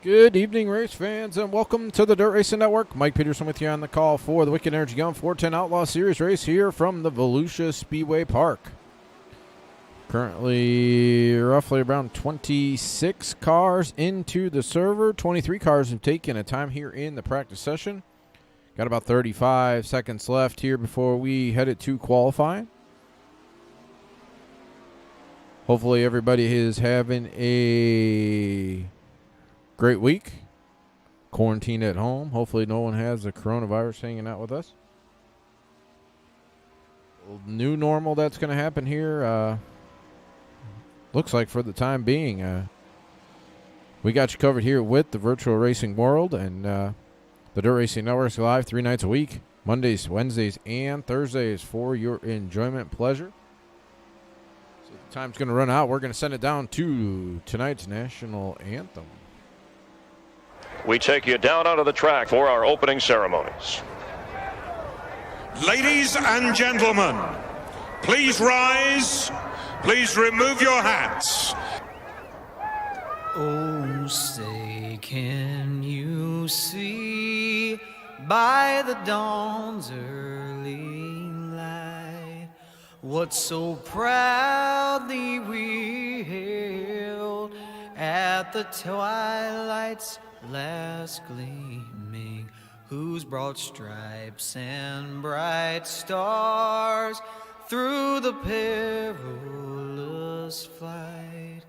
Good evening, race fans, and welcome to the Dirt Racing Network. Mike Peterson with you on the call for the Wicked Energy Gun 410 Outlaw Series race here from the Volusia Speedway Park. Currently, roughly around 26 cars into the server. 23 cars have taken a time here in the practice session. Got about 35 seconds left here before we head to qualifying. Hopefully everybody is having a great week. Quarantine at home. Hopefully no one has the coronavirus hanging out with us. New normal that's going to happen here. Looks like for the time being. We got you covered here with the virtual racing world, and the Dirt Racing Network's live 3 nights a week. Mondays, Wednesdays, and Thursdays for your enjoyment pleasure. So the time's going to run out. We're going to send it down to tonight's national anthem. We take you down onto the track for our opening ceremonies. Ladies and gentlemen, please rise. Please remove your hats. Oh, say, can you see by the dawn's early light what so proudly we hailed at the twilight's last gleaming, whose broad stripes and bright stars through the perilous flight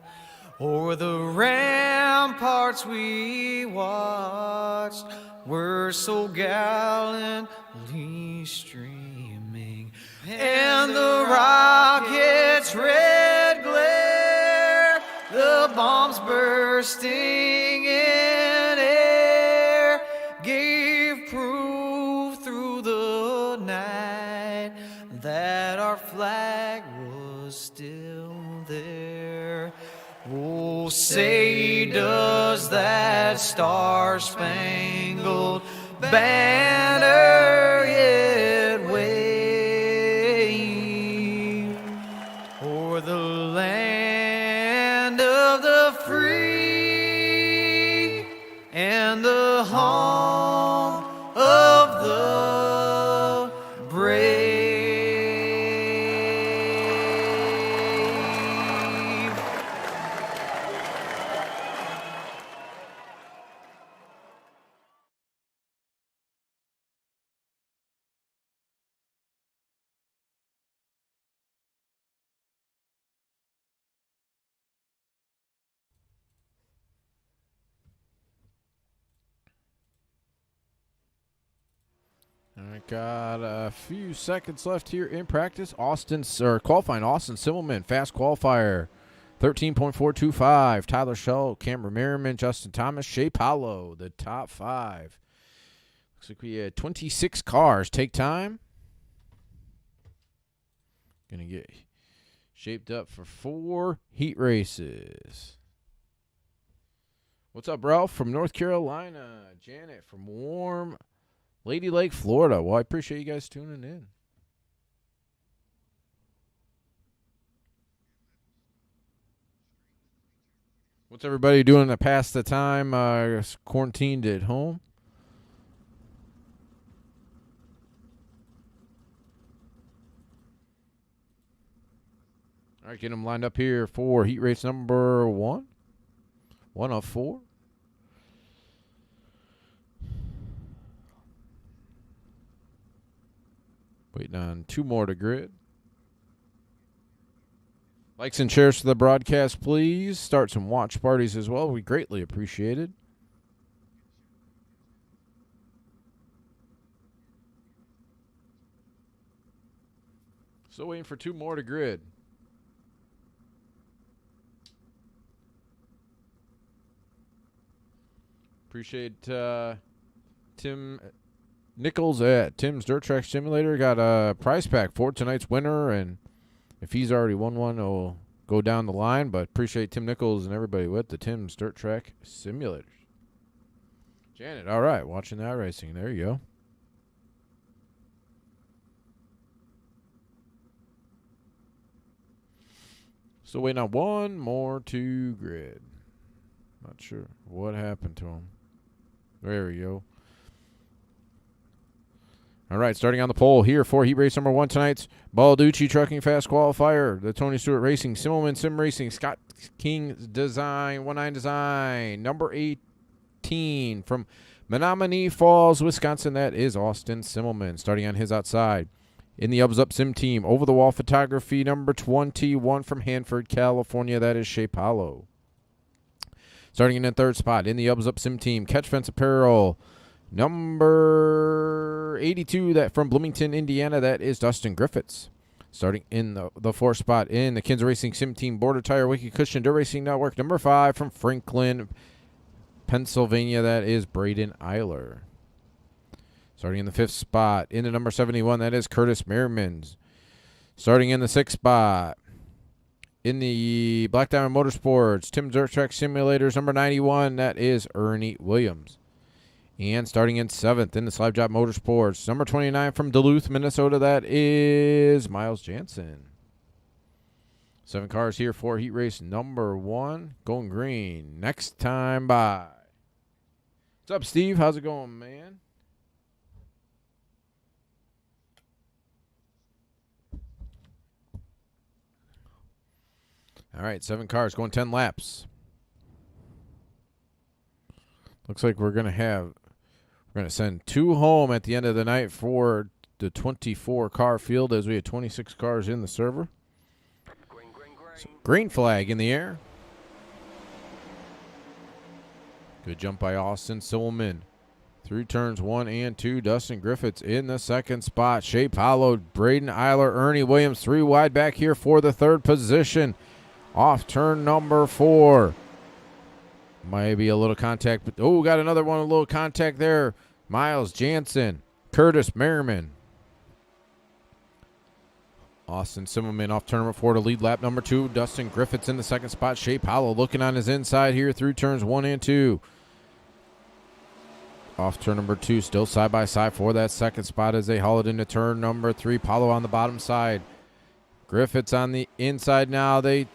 o'er the ramparts we watched were so gallantly streaming, and the rocket's red glare, the bombs bursting in air, gave proof through the night that our flag was still there. Oh, say, does that star-spangled banner yet wave o'er the land of the free and the home of the brave? I got a few seconds left here in practice. Qualifying Austin Simmelman, fast qualifier, 13.425. Tyler Schell, Cameron Merriman, Justin Thomas, Shea Paulo, the top 5. Looks like we had 26 cars take time. Gonna get shaped up for 4 heat races. What's up, Ralph from North Carolina? Janet from warm Lady Lake, Florida. Well, I appreciate you guys tuning in. What's everybody doing to pass the time? Quarantined at home. All right, get them lined up here for heat race number 1. 1 of 4. Waiting on 2 more to grid. Likes and shares to the broadcast, please. Start some watch parties as well. We greatly appreciate it. Still waiting for 2 more to grid. Appreciate Tim Nichols at Tim's Dirt Track Simulator. Got a prize pack for tonight's winner, and if he's already won one, it'll go down the line. But appreciate Tim Nichols and everybody with the Tim's Dirt Track Simulators. Janet, all right, watching that racing. There you go. Still waiting on 1 more to grid. Not sure what happened to him. There we go. All right, starting on the pole here for heat race number 1 tonight's Balducci Trucking Fast Qualifier, the Tony Stewart Racing, Simmelman Sim Racing, Scott King Design, 19 Design, number 18 from Menominee Falls, Wisconsin. That is Austin Simmelman, starting on his outside. In the Ubs Up Sim Team, over-the-wall photography, number 21 from Hanford, California. That is Shea Paulo. Starting in the 3rd spot, in the Ubs Up Sim Team, Catch Fence Apparel, number 82, that from Bloomington, Indiana, that is Dustin Griffiths. Starting in the 4th spot, in the Kins Racing Sim Team, Border Tire, Wiki Cushion, Dirt Racing Network, number 5 from Franklin, Pennsylvania, that is Braden Eiler. Starting in the 5th spot, in the number 71, that is Curtis Merriman. Starting in the 6th spot, in the Black Diamond Motorsports, Tim Dirt Track Simulators, number 91, that is Ernie Williams. And starting in 7th, in the Slab Job Motorsports, number 29 from Duluth, Minnesota, that is Miles Jansen. 7 cars here for heat race number 1, going green. Next time by. What's up, Steve? How's it going, man? All right, 7 cars going 10 laps. Looks like we're going to send 2 home at the end of the night for the 24 car field, as we had 26 cars in the server. So green flag in the air. Good jump by Austin Silverman. Through turns 1 and 2, Dustin Griffiths in the 2nd spot. Shea Paulo, Braden Eiler, Ernie Williams, 3 wide back here for the 3rd position. Off turn number 4. Might be a little contact. But got another one, a little contact there. Miles Jansen, Curtis Merriman. Austin Simmelman off turn number 4 to lead lap number 2. Dustin Griffiths in the 2nd spot. Shea Paulo looking on his inside here through turns 1 and 2. Off turn number 2, still side by side for that 2nd spot as they haul it into turn number 3. Paulo on the bottom side. Griffiths on the inside now. They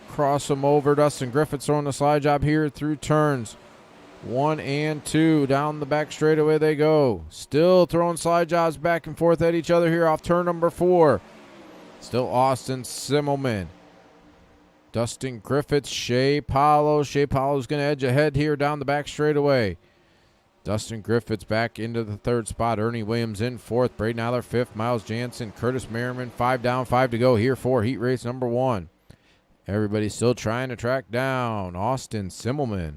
cross him over. Dustin Griffiths throwing the slide job here through turns 1 and 2. Down the back straightaway they go. Still throwing slide jobs back and forth at each other here off turn number 4. Still Austin Simmelman. Dustin Griffiths, Shea Paulo. Shea Paulo's going to edge ahead here down the back straightaway. Dustin Griffiths back into the 3rd spot. Ernie Williams in 4th. Braden Eiler 5th. Miles Jansen, Curtis Merriman. 5 down, 5 to go here for heat race number 1. Everybody's still trying to track down Austin Simmelman.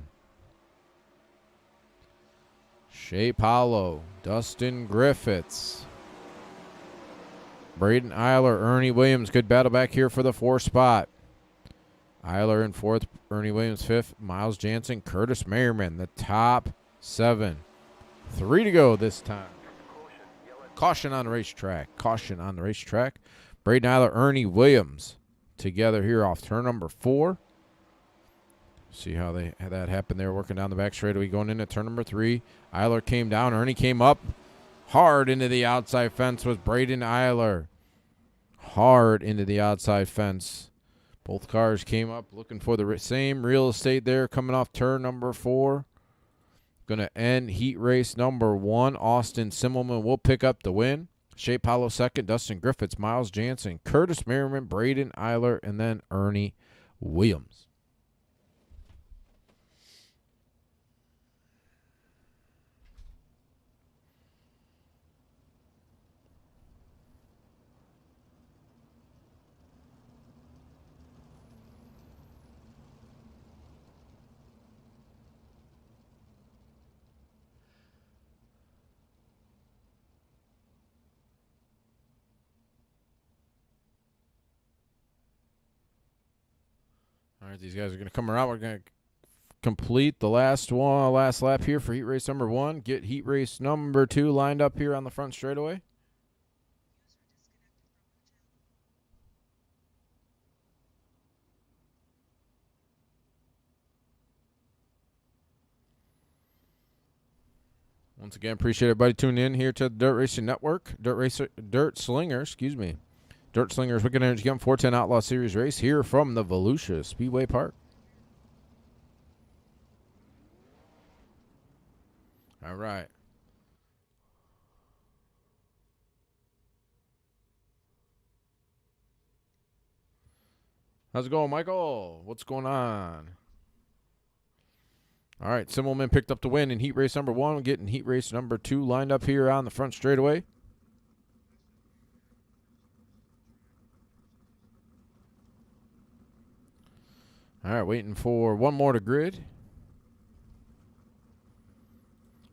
Shea Paulo, Dustin Griffiths, Braden Eiler, Ernie Williams. Good battle back here for the 4th spot. Eiler in 4th, Ernie Williams 5th, Miles Jansen, Curtis Merriman, the top 7. 3 to go this time. Caution on the racetrack. Caution on the racetrack. Braden Eiler, Ernie Williams together here off turn number 4. See how that happened there, working down the back straightaway, going into turn number 3. Eiler came down. Ernie came up hard into the outside fence with Braden Eiler. Hard into the outside fence. Both cars came up looking for the same real estate there, coming off turn number 4. Going to end heat race number 1. Austin Simmelman will pick up the win. Shea Paulo 2nd, Dustin Griffiths, Miles Jansen, Curtis Merriman, Braden Eiler, and then Ernie Williams. All right, these guys are going to come around. We're going to complete the last lap here for heat race number 1. Get heat race number 2 lined up here on the front straightaway. Once again, appreciate everybody tuning in here to the Dirt Racing Network. Dirt Slingers. Dirt Slingers Weekend Energy Gum 410 Outlaw Series race here from the Volusia Speedway Park. All right. How's it going, Michael? What's going on? All right, Simmelman picked up the win in heat race number 1. We're getting heat race number 2 lined up here on the front straightaway. All right, waiting for one more to grid.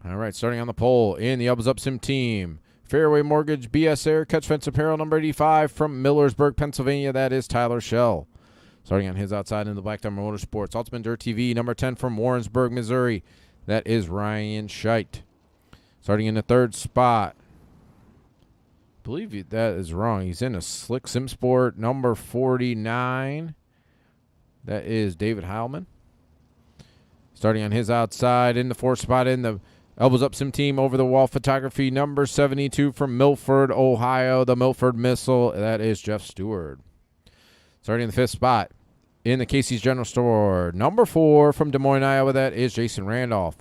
All right, starting on the pole in the Elbows Up Sim team. Fairway Mortgage, BS Air, Catch Fence Apparel, number 85 from Millersburg, Pennsylvania. That is Tyler Schell. Starting on his outside in the Black Diamond Motorsports. Ultimate Dirt TV, number 10 from Warrensburg, Missouri. That is Ryan Scheit. Starting in the 3rd spot. I believe that is wrong. He's in a Slick Sim Sport, number 49. That is David Heilman. Starting on his outside in the 4th spot in the Elbows Up Sim team, over the wall photography, number 72 from Milford, Ohio. The Milford Missile. That is Jeff Stewart. Starting in the 5th spot in the Casey's General Store, number 4 from Des Moines, Iowa. That is Jason Randolph.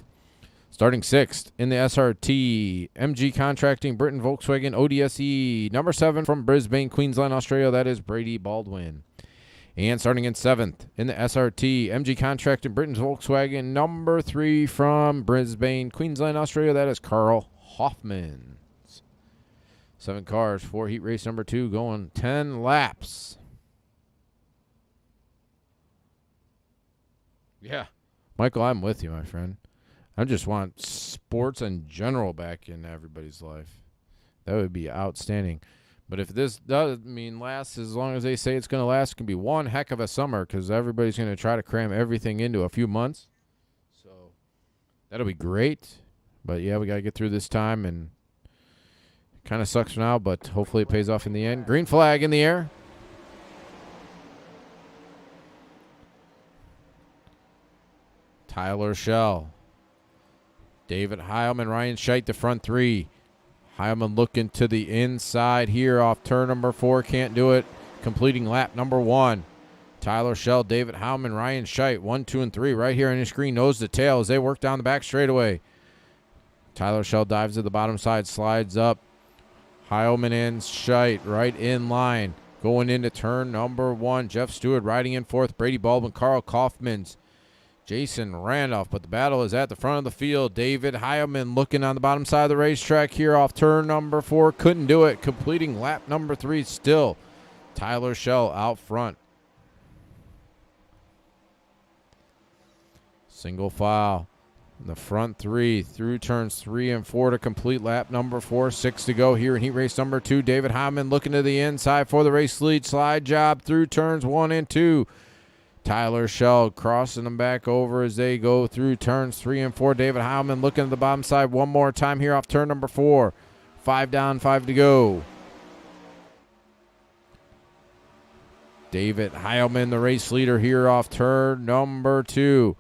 Starting 6th in the SRT, MG Contracting, Britain Volkswagen, ODSE, number 7 from Brisbane, Queensland, Australia. That is Brady Baldwin. And starting in 7th in the SRT, MG Contracting, Britain's Volkswagen, number 3 from Brisbane, Queensland, Australia. That is Carl Hoffman. 7 cars for heat race number 2, going 10 laps. Yeah. Michael, I'm with you, my friend. I just want sports in general back in everybody's life. That would be outstanding. But if this does mean lasts as long as they say it's going to last, it can be one heck of a summer because everybody's going to try to cram everything into a few months. So that'll be great. But, yeah, we got to get through this time, and it kind of sucks for now, but hopefully it pays off in the end. Green flag in the air. Tyler Schell. David Heilman, Ryan Scheit, the front 3. Heilman looking to the inside here off turn number 4. Can't do it. Completing lap number 1. Tyler Schell, David Heilman, Ryan Scheit, 1, 2, and 3 right here on your screen. Nose to tail as they work down the back straightaway. Tyler Schell dives to the bottom side, slides up. Heilman and Scheit right in line. Going into turn number 1. Jeff Stewart riding in 4th. Brady Baldwin, Carl Kaufmans, Jason Randolph, but the battle is at the front of the field. David Heilman looking on the bottom side of the racetrack here off turn number 4. Couldn't do it. Completing lap number 3 still. Tyler Schell out front. Single file. The front 3 through turns 3 and 4 to complete lap number 4. 6 to go here in heat race number 2. David Heilman looking to the inside for the race lead. Slide job through turns 1 and 2. Tyler Schell crossing them back over as they go through turns 3 and 4. David Heilman looking at the bottom side one more time here off turn number 4. 5 down, 5 to go. David Heilman, the race leader here off turn number 2.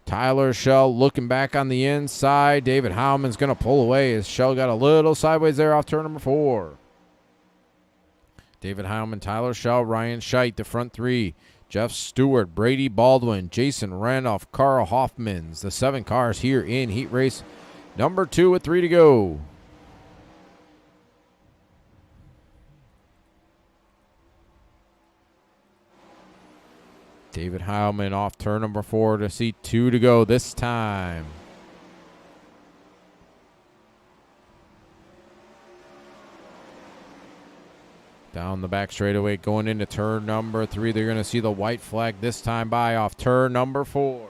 Tyler Schell looking back on the inside. David Heilman's going to pull away as Schell got a little sideways there off turn number 4. David Heilman, Tyler Schell, Ryan Scheit, the front 3. Jeff Stewart, Brady Baldwin, Jason Randolph, Carl Hoffmans. The 7 cars here in heat race number 2 with 3 to go. David Heilman off turn number 4 to see 2 to go this time. Down the back straightaway going into turn number 3. They're going to see the white flag this time by off turn number 4.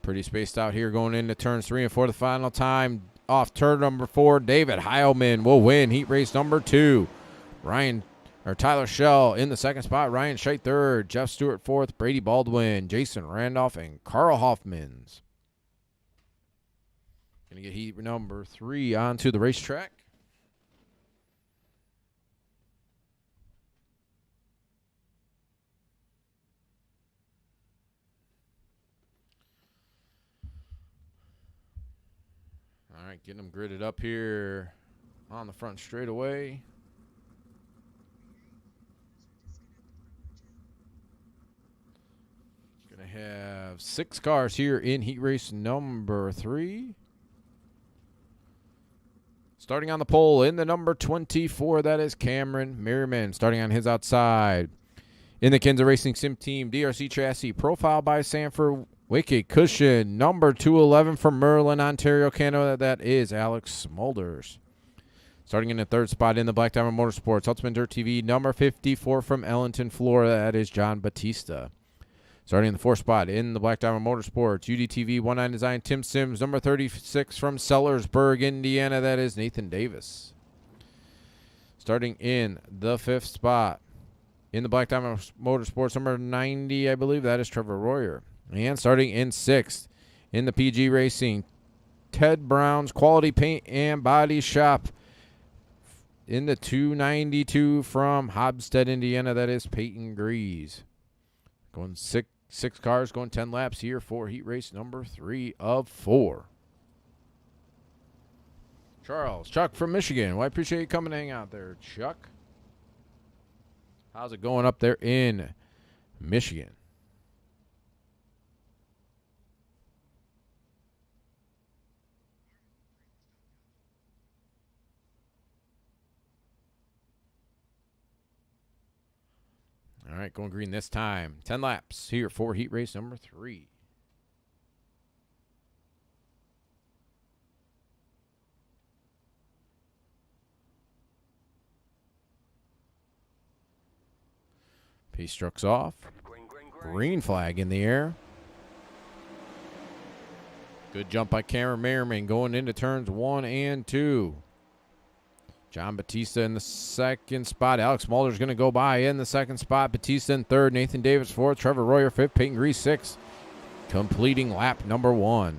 Pretty spaced out here going into turns 3 and 4 the final time. Off turn number 4, David Heilman will win heat race number 2. Tyler Schell in the 2nd spot. Ryan Scheit 3rd. Jeff Stewart 4th. Brady Baldwin, Jason Randolph, and Carl Hoffmans. Going to get heat number 3 onto the racetrack. All right, getting them gridded up here on the front straightaway. have 6 cars here in heat race number 3. Starting on the pole in the number 24, that is Cameron Merriman. Starting on his outside. In the Kinza Racing Sim Team, DRC chassis, profile by Sanford, Wicked Cushion, number 211 from Merlin, Ontario, Canada, that is Alex Smulders. Starting in the 3rd spot in the Black Diamond Motorsports, Ultimate Dirt TV, number 54 from Ellington, Florida, that is John Batista. Starting in the 4th spot in the Black Diamond Motorsports, UDTV 19 Design, Tim Sims, number 36 from Sellersburg, Indiana, that is Nathan Davis. Starting in the 5th spot in the Black Diamond Motorsports, number 90, I believe, that is Trevor Royer. And starting in 6th in the PG Racing, Ted Brown's Quality Paint and Body Shop. In the 292 from Hobstead, Indiana, that is Peyton Grease. Going six cars, going 10 laps here for heat race number 3 of 4. Charles, Chuck from Michigan. Well, I appreciate you coming to hang out there, Chuck. How's it going up there in Michigan? All right, going green this time. 10 laps here for heat race number 3. Pace truck's off. Green flag in the air. Good jump by Cameron Merriman going into turns 1 and 2. John Batista in the 2nd spot. Alex Mulder's going to go by in the 2nd spot. Batista in 3rd. Nathan Davis 4th. Trevor Royer 5th. Peyton Grease 6th. Completing lap number 1.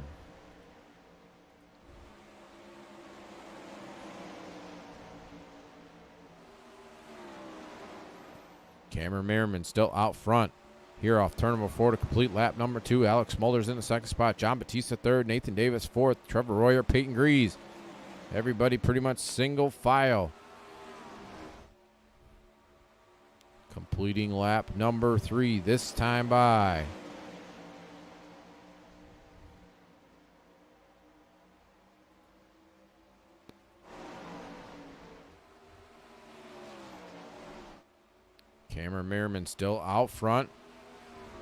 Cameron Merriman still out front here off turn number 4 to complete lap number 2. Alex Mulder's in the 2nd spot. John Batista 3rd. Nathan Davis 4th. Trevor Royer, Peyton Grease. Everybody pretty much single file. Completing lap number 3 this time by. Cameron Merriman still out front.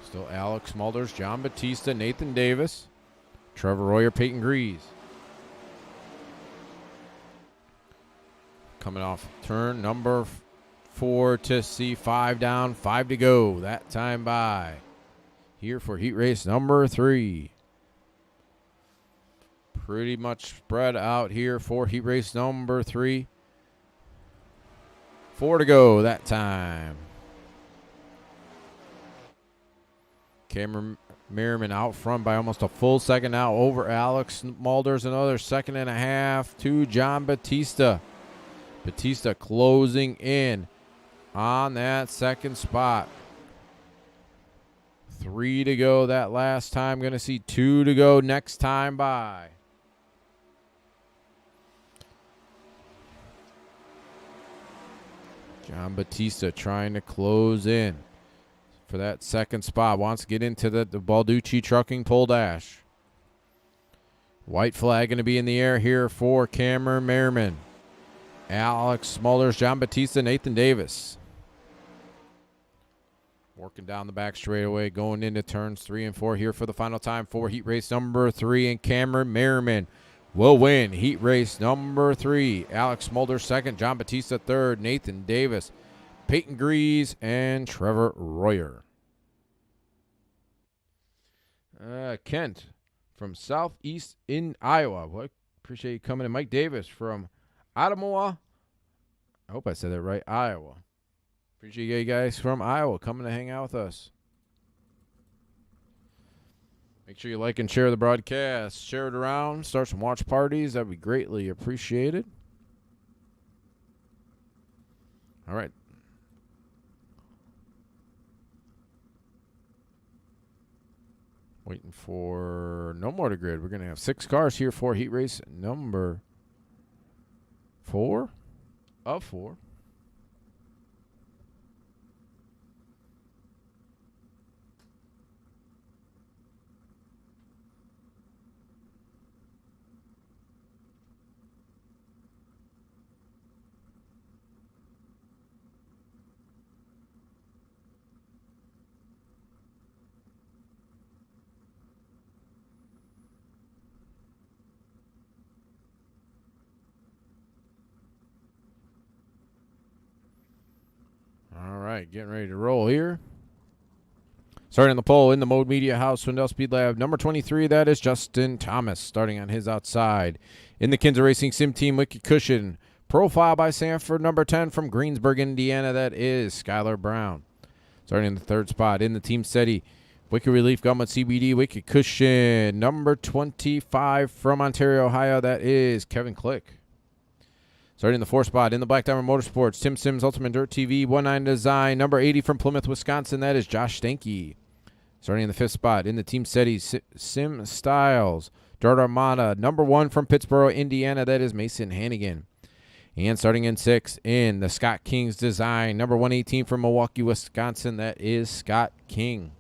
Still Alex Mulders, John Batista, Nathan Davis, Trevor Royer, Peyton Grease. Coming off turn number 4 to see 5 down, 5 to go. That time by. Here for heat race number 3. Pretty much spread out here for heat race number 3. 4 to go that time. Cameron Merriman out front by almost a full second now over Alex Mulders. Another 2.5 to John Batista. Batista closing in on that 2nd spot. 3 to go that last time. Going to see 2 to go next time by. John Batista trying to close in for that 2nd spot. Wants to get into the Balducci Trucking pole dash. White flag going to be in the air here for Cameron Merriman. Alex Mulders, John Batista, Nathan Davis. Working down the back straightaway, going into turns 3 and 4 here for the final time for heat race number 3. And Cameron Merriman will win heat race number 3. Alex Mulders 2nd, John Batista 3rd, Nathan Davis, Peyton Grease, and Trevor Royer. Kent from Southeast in Iowa. Well, appreciate you coming in. Mike Davis from Ottawa. I hope I said that right. Iowa. Appreciate you guys from Iowa coming to hang out with us. Make sure you like and share the broadcast. Share it around. Start some watch parties. That would be greatly appreciated. All right. Waiting for no more to grid. We're going to have 6 cars here for heat race number 4 of 4. right, getting ready to roll here. Starting the pole in the Mode Media House, Swindell Speed Lab. Number 23, that is Justin Thomas, starting on his outside. In the Kinza Racing Sim Team, Wicked Cushion. Profile by Sanford, number 10 from Greensburg, Indiana, that is Skylar Brown. Starting in the third spot in the Team Steady, Wicked Relief Gumlet CBD, Wicked Cushion. Number 25 from Ontario, Ohio, that is Kevin Click. Starting in the fourth spot in the Black Diamond Motorsports, Tim Sims Ultimate Dirt TV, 19 Design. Number 80 from Plymouth, Wisconsin, that is Josh Stanky. Starting in the fifth spot in the Team Steady, Sim Styles, Dart Armada. Number 1 from Pittsburgh, Indiana, that is Mason Hannigan. And starting in sixth in the Scott King's Design, number 118 from Milwaukee, Wisconsin, that is Scott King.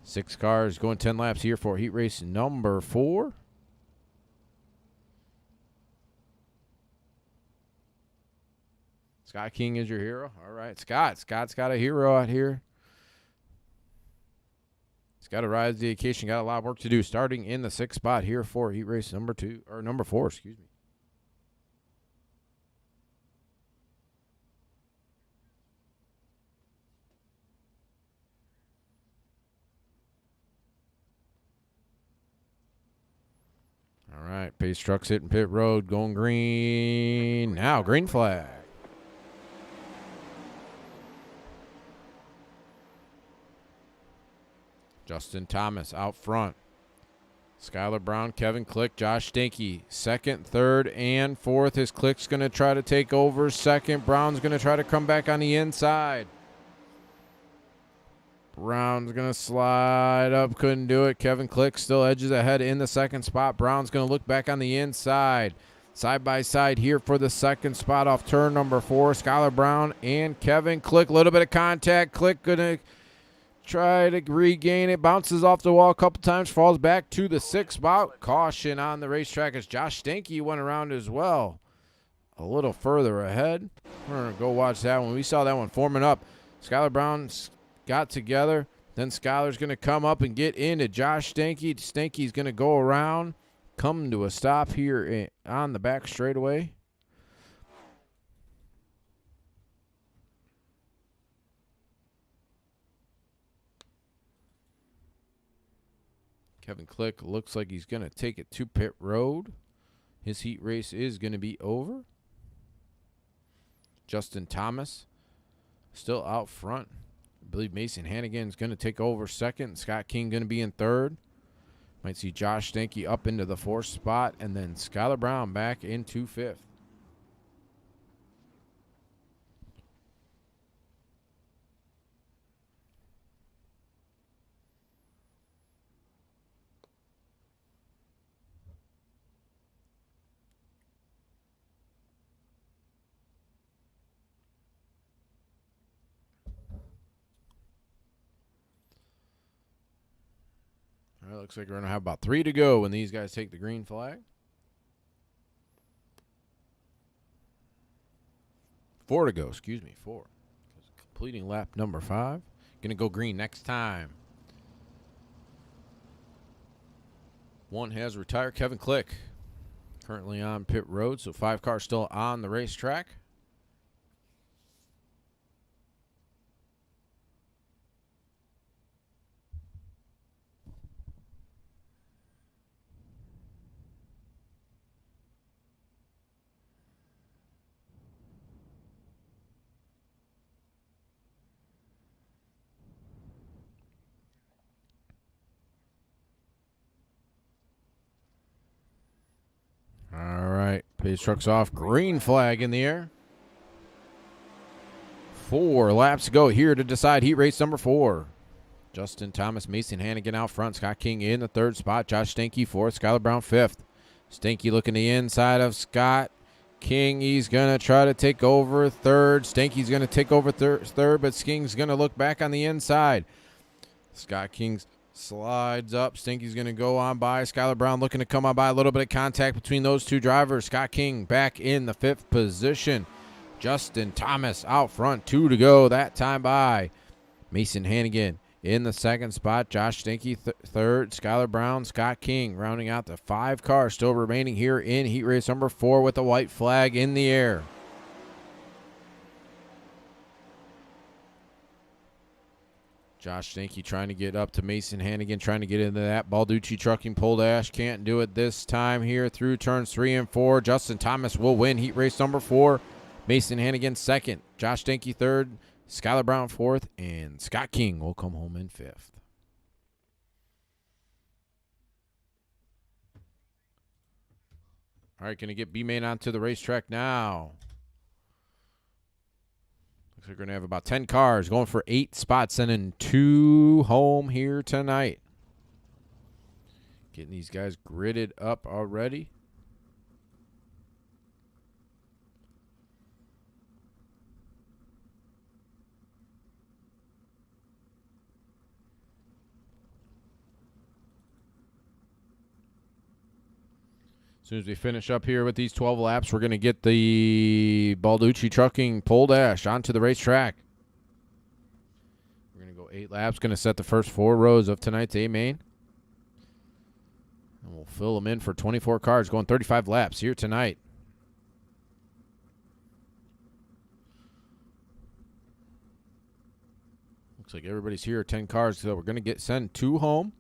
6 cars going 10 laps here for heat race number 4. Scott King is your hero. All right, Scott. Scott's got a hero out here. He's got to rise to the occasion. Got a lot of work to do. Starting in the 6th spot here for heat race number 4, excuse me. All right, pace trucks hitting pit road, going green. Now green flag. Justin Thomas out front. Skylar Brown, Kevin Click, Josh Stanky. Second, third, and fourth. His Click's going to try to take over second. Brown's going to try to come back on the inside. Brown's going to slide up. Couldn't do it. Kevin Click still edges ahead in the second spot. Brown's going to look back on the inside. Side by side here for the second spot off turn number 4. Skylar Brown and Kevin Click. A little bit of contact. Click going to try to regain it. Bounces off the wall a couple times. Falls back to the 6th spot. Caution on the racetrack as Josh Stanky went around as well. A little further ahead. We're going to go watch that one. We saw that one forming up. Skylar Brown got together. Then Skylar's going to come up and get into Josh Stanky. Stanky's going to go around, come to a stop here on the back straightaway. Kevin Click looks like he's going to take it to pit road. His heat race is going to be over. Justin Thomas still out front. I believe Mason Hannigan is going to take over second. Scott King going to be in third. Might see Josh Stanky up into the 4th spot. And then Skylar Brown back into 5th. All right, looks like we're going to have about 3 to go when these guys take the green flag. 4 to go, excuse me, 4. Completing lap number 5. Going to go green next time. 1 has retired. Kevin Click currently on pit road, so 5 cars still on the racetrack. All right, pace truck's off. Green flag in the air. 4 laps to go here to decide heat race number 4. Justin Thomas, Mason Hannigan out front. Scott King in the 3rd spot. Josh Stanky 4th. Skylar Brown 5th. Stanky looking the inside of Scott King. He's going to try to take over 3rd. Stanky's going to take over 3rd, but King's going to look back on the inside. Scott King's slides up. Stinky's going to go on by. Skylar Brown looking to come on by. A little bit of contact between those 2 drivers. Scott King back in the 5th position. Justin Thomas out front. 2 to go that time by. Mason Hannigan in the 2nd spot. Josh Stinky 3rd. Skylar Brown, Scott King rounding out the 5 cars still remaining here in heat race number 4 with the white flag in the air. Josh Stanky trying to get up to Mason Hannigan, trying to get into that. Balducci Trucking Pole Dash can't do it this time here through turns 3 and 4. Justin Thomas will win heat race number 4. Mason Hannigan second. Josh Stanky third. Skylar Brown fourth. And Scott King will come home in fifth. All right, going to get B-Main onto the racetrack now. Looks like we're going to have about 10 cars going for 8 spots, sending 2 home here tonight. Getting these guys gridded up already. As soon as we finish up here with these 12 laps, we're going to get the Balducci Trucking Pole Dash onto the racetrack. We're going to go 8 laps, going to set the first 4 rows of tonight's A-Main. And we'll fill them in for 24 cars, going 35 laps here tonight. Looks like everybody's here, 10 cars, so we're going to send 2 home.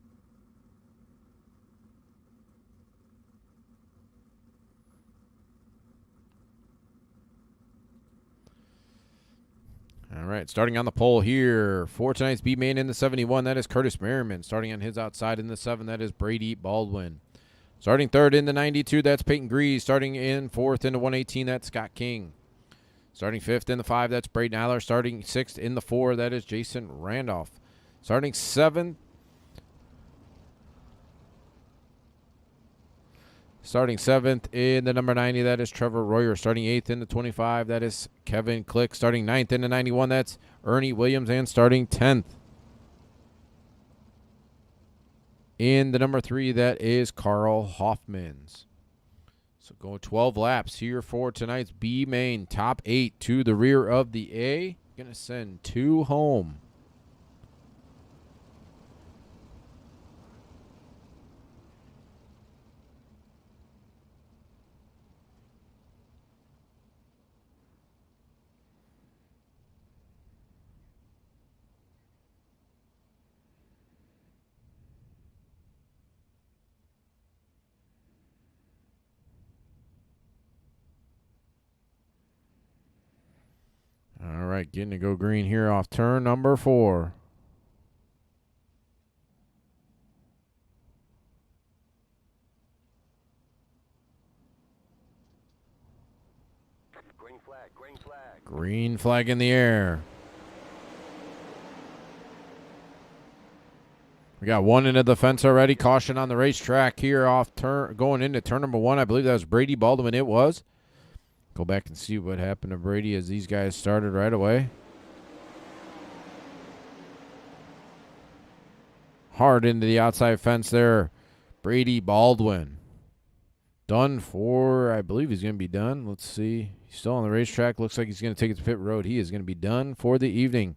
All right, starting on the pole here for tonight's B-Main in the 71, that is Curtis Merriman. Starting on his outside in the 7, that is Brady Baldwin. Starting third in the 92, that's Peyton Grease. Starting in fourth in the 118, that's Scott King. Starting fifth in the 5, that's Braden Aller. Starting sixth in the 4, that is Jason Randolph. Starting seventh in the number 90, that is Trevor Royer. Starting 8th in the 25, that is Kevin Click. Starting 9th in the 91, that's Ernie Williams. And starting 10th in the number 3, that is Carl Hoffmans. So going 12 laps here for tonight's B-Main. Top 8 to the rear of the A. Going to send 2 home. All right, getting to go green here off turn number 4. Green flag, green flag. Green flag in the air. We got one into the fence already. Caution on the racetrack here off turn, going into turn number 1. I believe that was Brady Baldwin. It was. Go back and see what happened to Brady as these guys started right away. Hard into the outside fence there. Brady Baldwin. Done for, I believe he's going to be done. Let's see. He's still on the racetrack. Looks like he's going to take it to pit road. He is going to be done for the evening.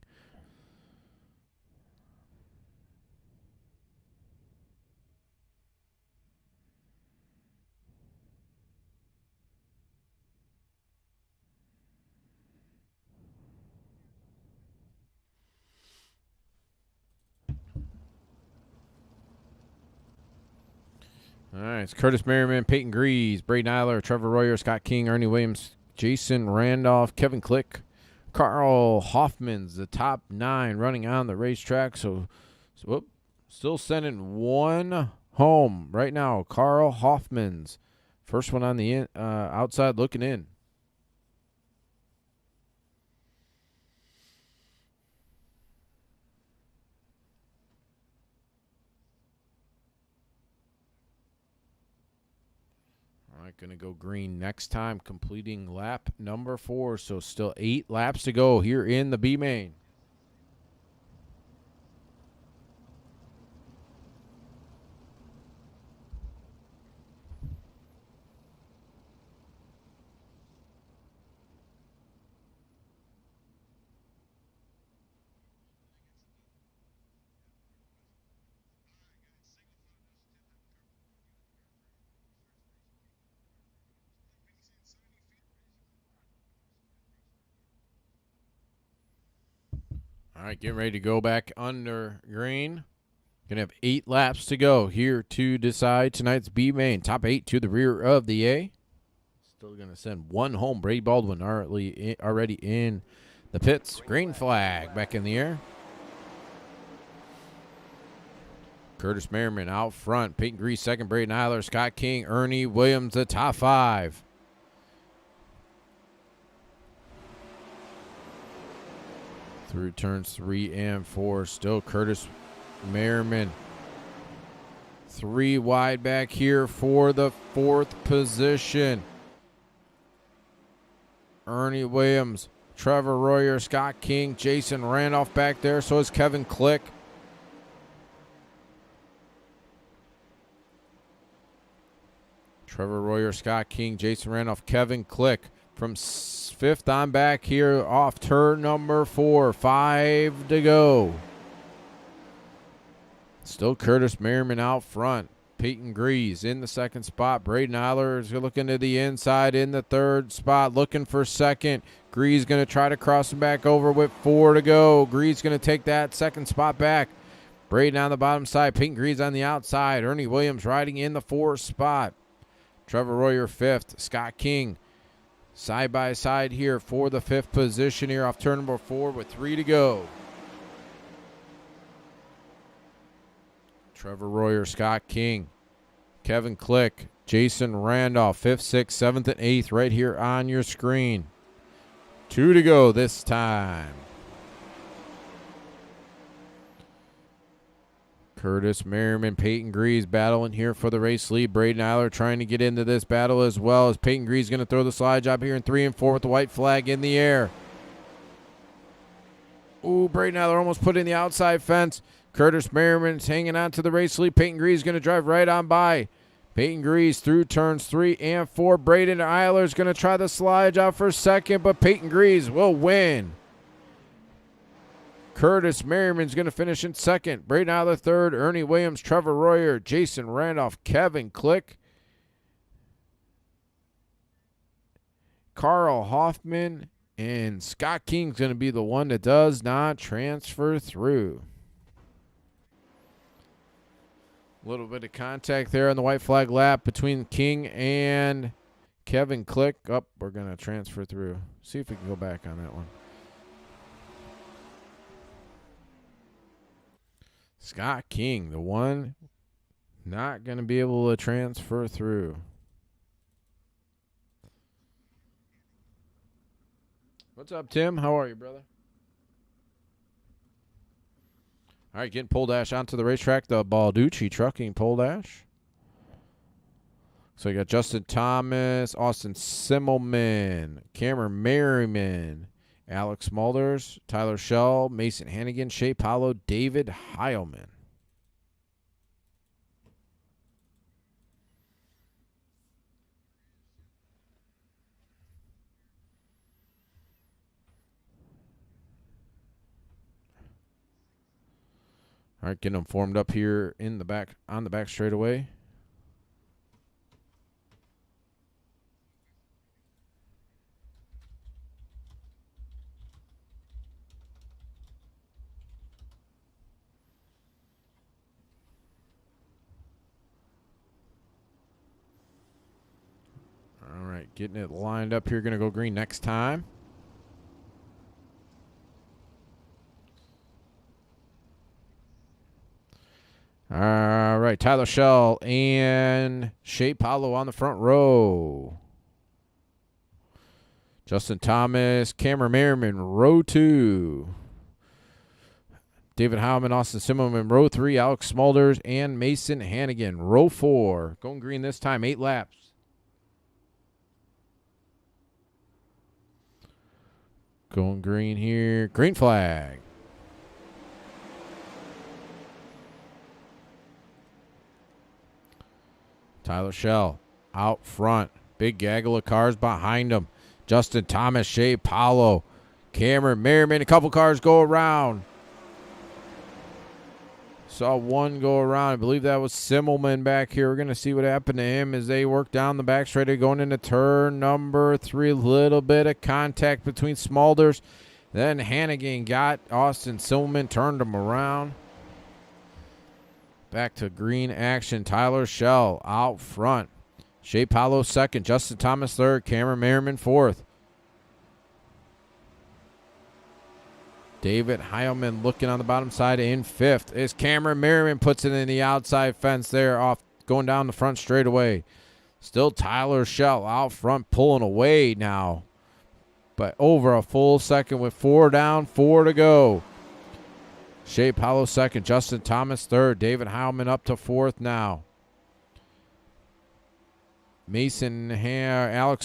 All right, it's Curtis Merriman, Peyton Grease, Braden Eiler, Trevor Royer, Scott King, Ernie Williams, Jason Randolph, Kevin Click, Carl Hoffmans, the top 9 running on the racetrack. So whoop, still sending 1 home right now. Carl Hoffmans, first one on the outside looking in. All right, going to go green next time, completing lap number 4. So still 8 laps to go here in the B-Main. All right, getting ready to go back under green. Going to have 8 laps to go here to decide tonight's B main. Top 8 to the rear of the A. Still going to send one home. Brady Baldwin already in the pits. Green flag back in the air. Curtis Merriman out front. Peyton Grease second. Braden Eiler, Scott King, Ernie Williams, the top 5. Through turns 3 and 4. Still Curtis Merriman. 3 wide back here for the 4th position. Ernie Williams, Trevor Royer, Scott King, Jason Randolph back there. So is Kevin Click. Trevor Royer, Scott King, Jason Randolph, Kevin Click from 5th on back here off turn number 4. 5 to go. Still Curtis Merriman out front. Peyton Grease in the 2nd spot. Braden Eiler is looking to the inside in the 3rd spot, looking for 2nd. Grease going to try to cross him back over with 4 to go. Grease going to take that 2nd spot back. Braden on the bottom side. Peyton Grease on the outside. Ernie Williams riding in the 4th spot. Trevor Royer 5th. Scott King side by side here for the 5th position here off turn number 4 with 3 to go. Trevor Royer, Scott King, Kevin Click, Jason Randolph, 5th, 6th, 7th, and 8th right here on your screen. 2 to go this time. Curtis Merriman, Peyton Grease battling here for the race lead. Braden Eiler trying to get into this battle as well as Peyton Grease going to throw the slide job here in 3 and 4 with the white flag in the air. Ooh, Braden Eiler almost put in the outside fence. Curtis Merriman's hanging on to the race lead. Peyton Grease going to drive right on by. Peyton Grease through turns 3 and 4. Braden Eiler is going to try the slide job for 2nd, but Peyton Grease will win. Curtis Merriman's going to finish in 2nd. Braden Eiler 3rd. Ernie Williams, Trevor Royer, Jason Randolph, Kevin Click, Carl Hoffman, and Scott King's going to be the one that does not transfer through. A little bit of contact there on the white flag lap between King and Kevin Click. We're going to transfer through. See if we can go back on that one. Scott King, the one not going to be able to transfer through. What's up, Tim? How are you, brother? All right, getting pole dash onto the racetrack, the Balducci Trucking pole dash. So you got Justin Thomas, Austin Simmelman, Cameron Merriman, Alex Smulders, Tyler Shell, Mason Hannigan, Shea Paulo, David Heilman. All right, getting them formed up here in the back, on the back straightaway. All right, getting it lined up here. Going to go green next time. All right, Tyler Shell and Shea Paulo on the front row. Justin Thomas, Cameron Merriman, row 2. David Heilman, Austin Simmelman, row 3. Alex Smulders and Mason Hannigan, row 4. Going green this time, 8 laps. Going green here, green flag. Tyler Shell out front. Big gaggle of cars behind him. Justin Thomas, Shea Paulo, Cameron Merriman. A couple cars go around. Saw one go around. I believe that was Simmelman back here. We're going to see what happened to him as they work down the back straight going into turn number 3. A little bit of contact between Smulders Then Hannigan got Austin Silman, turned him around. Back to green action. Tyler Schell out front. Shea Paulo second. Justin Thomas third. Cameron Merriman fourth. David Heilman looking on the bottom side in fifth. As Cameron Merriman puts it in the outside fence there, off going down the front straightaway. Still Tyler Schell out front pulling away now. But over a full second with 4 down, 4 to go. Shea Paulo second, Justin Thomas third, David Heilman up to fourth now. Alex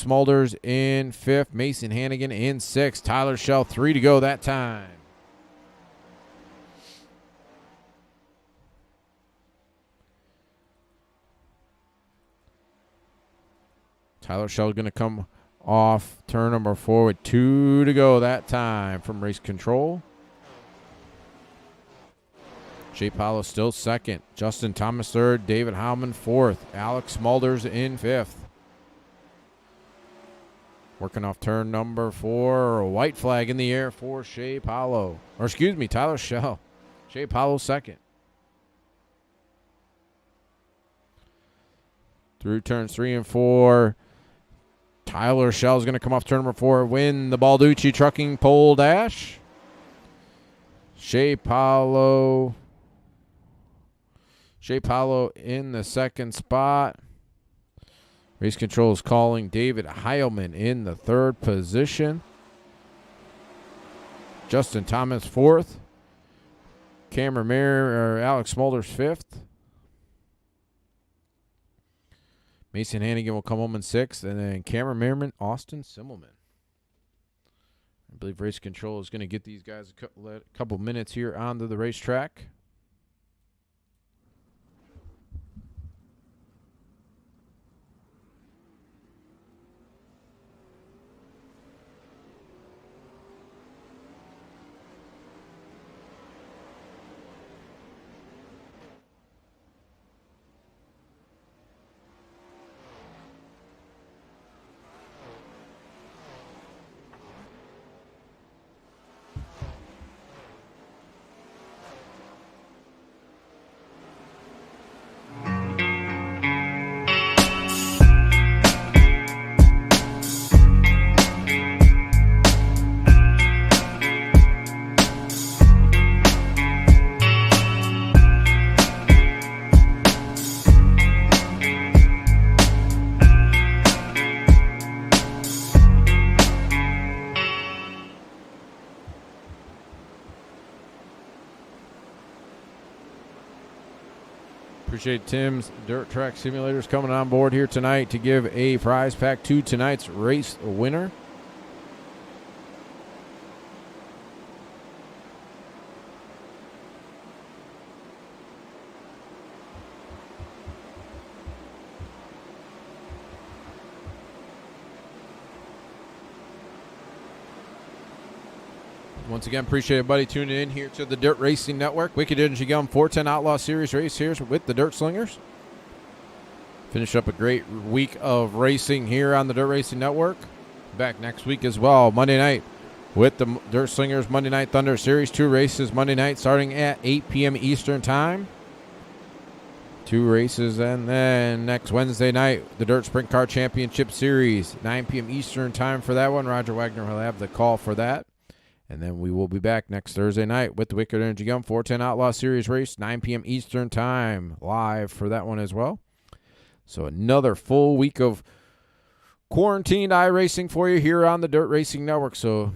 Smulders in fifth, Mason Hannigan in sixth, Tyler Schell 3 to go that time. Tyler Schell going to come off turn number 4 with 2 to go that time from race control. Shea Paulo still second. Justin Thomas third. David Heilman fourth. Alex Smulders in fifth. Working off turn number 4. A white flag in the air for Shea Paulo. Or excuse me, Tyler Schell. Shea Paulo second. Through turns 3 and 4. Tyler Schell is going to come off turn number 4, win the Balducci Trucking Pole Dash. Shea Paulo in the second spot. Race control is calling David Heilman in the third position. Justin Thomas fourth. Alex Smulders fifth. Mason Hannigan will come home in sixth, and then Cameron Merriman, Austin Simmelman. I believe race control is going to get these guys a couple minutes here onto the racetrack. Appreciate Tim's Dirt Track Simulators coming on board here tonight to give a prize pack to tonight's race winner. Once again, appreciate everybody tuning in here to the Dirt Racing Network. Wicked Energy Gum 410 Outlaw Series race here with the Dirt Slingers. Finish up a great week of racing here on the Dirt Racing Network. Back next week as well, Monday night, with the Dirt Slingers Monday Night Thunder Series. 2 races Monday night starting at 8 p.m. Eastern Time. 2 races, and then next Wednesday night, the Dirt Sprint Car Championship Series, 9 p.m. Eastern Time for that one. Roger Wagner will have the call for that. And then we will be back next Thursday night with the Wicked Energy Gum 410 Outlaw Series race, 9 p.m. Eastern Time, live for that one as well. So another full week of quarantined iRacing for you here on the Dirt Racing Network. So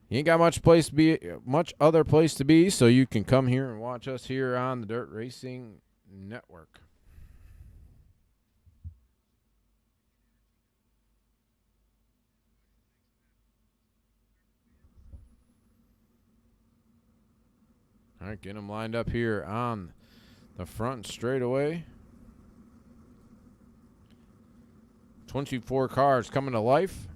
you ain't got much other place to be, so you can come here and watch us here on the Dirt Racing Network. All right, getting them lined up here on the front straightaway. 24 cars coming to life.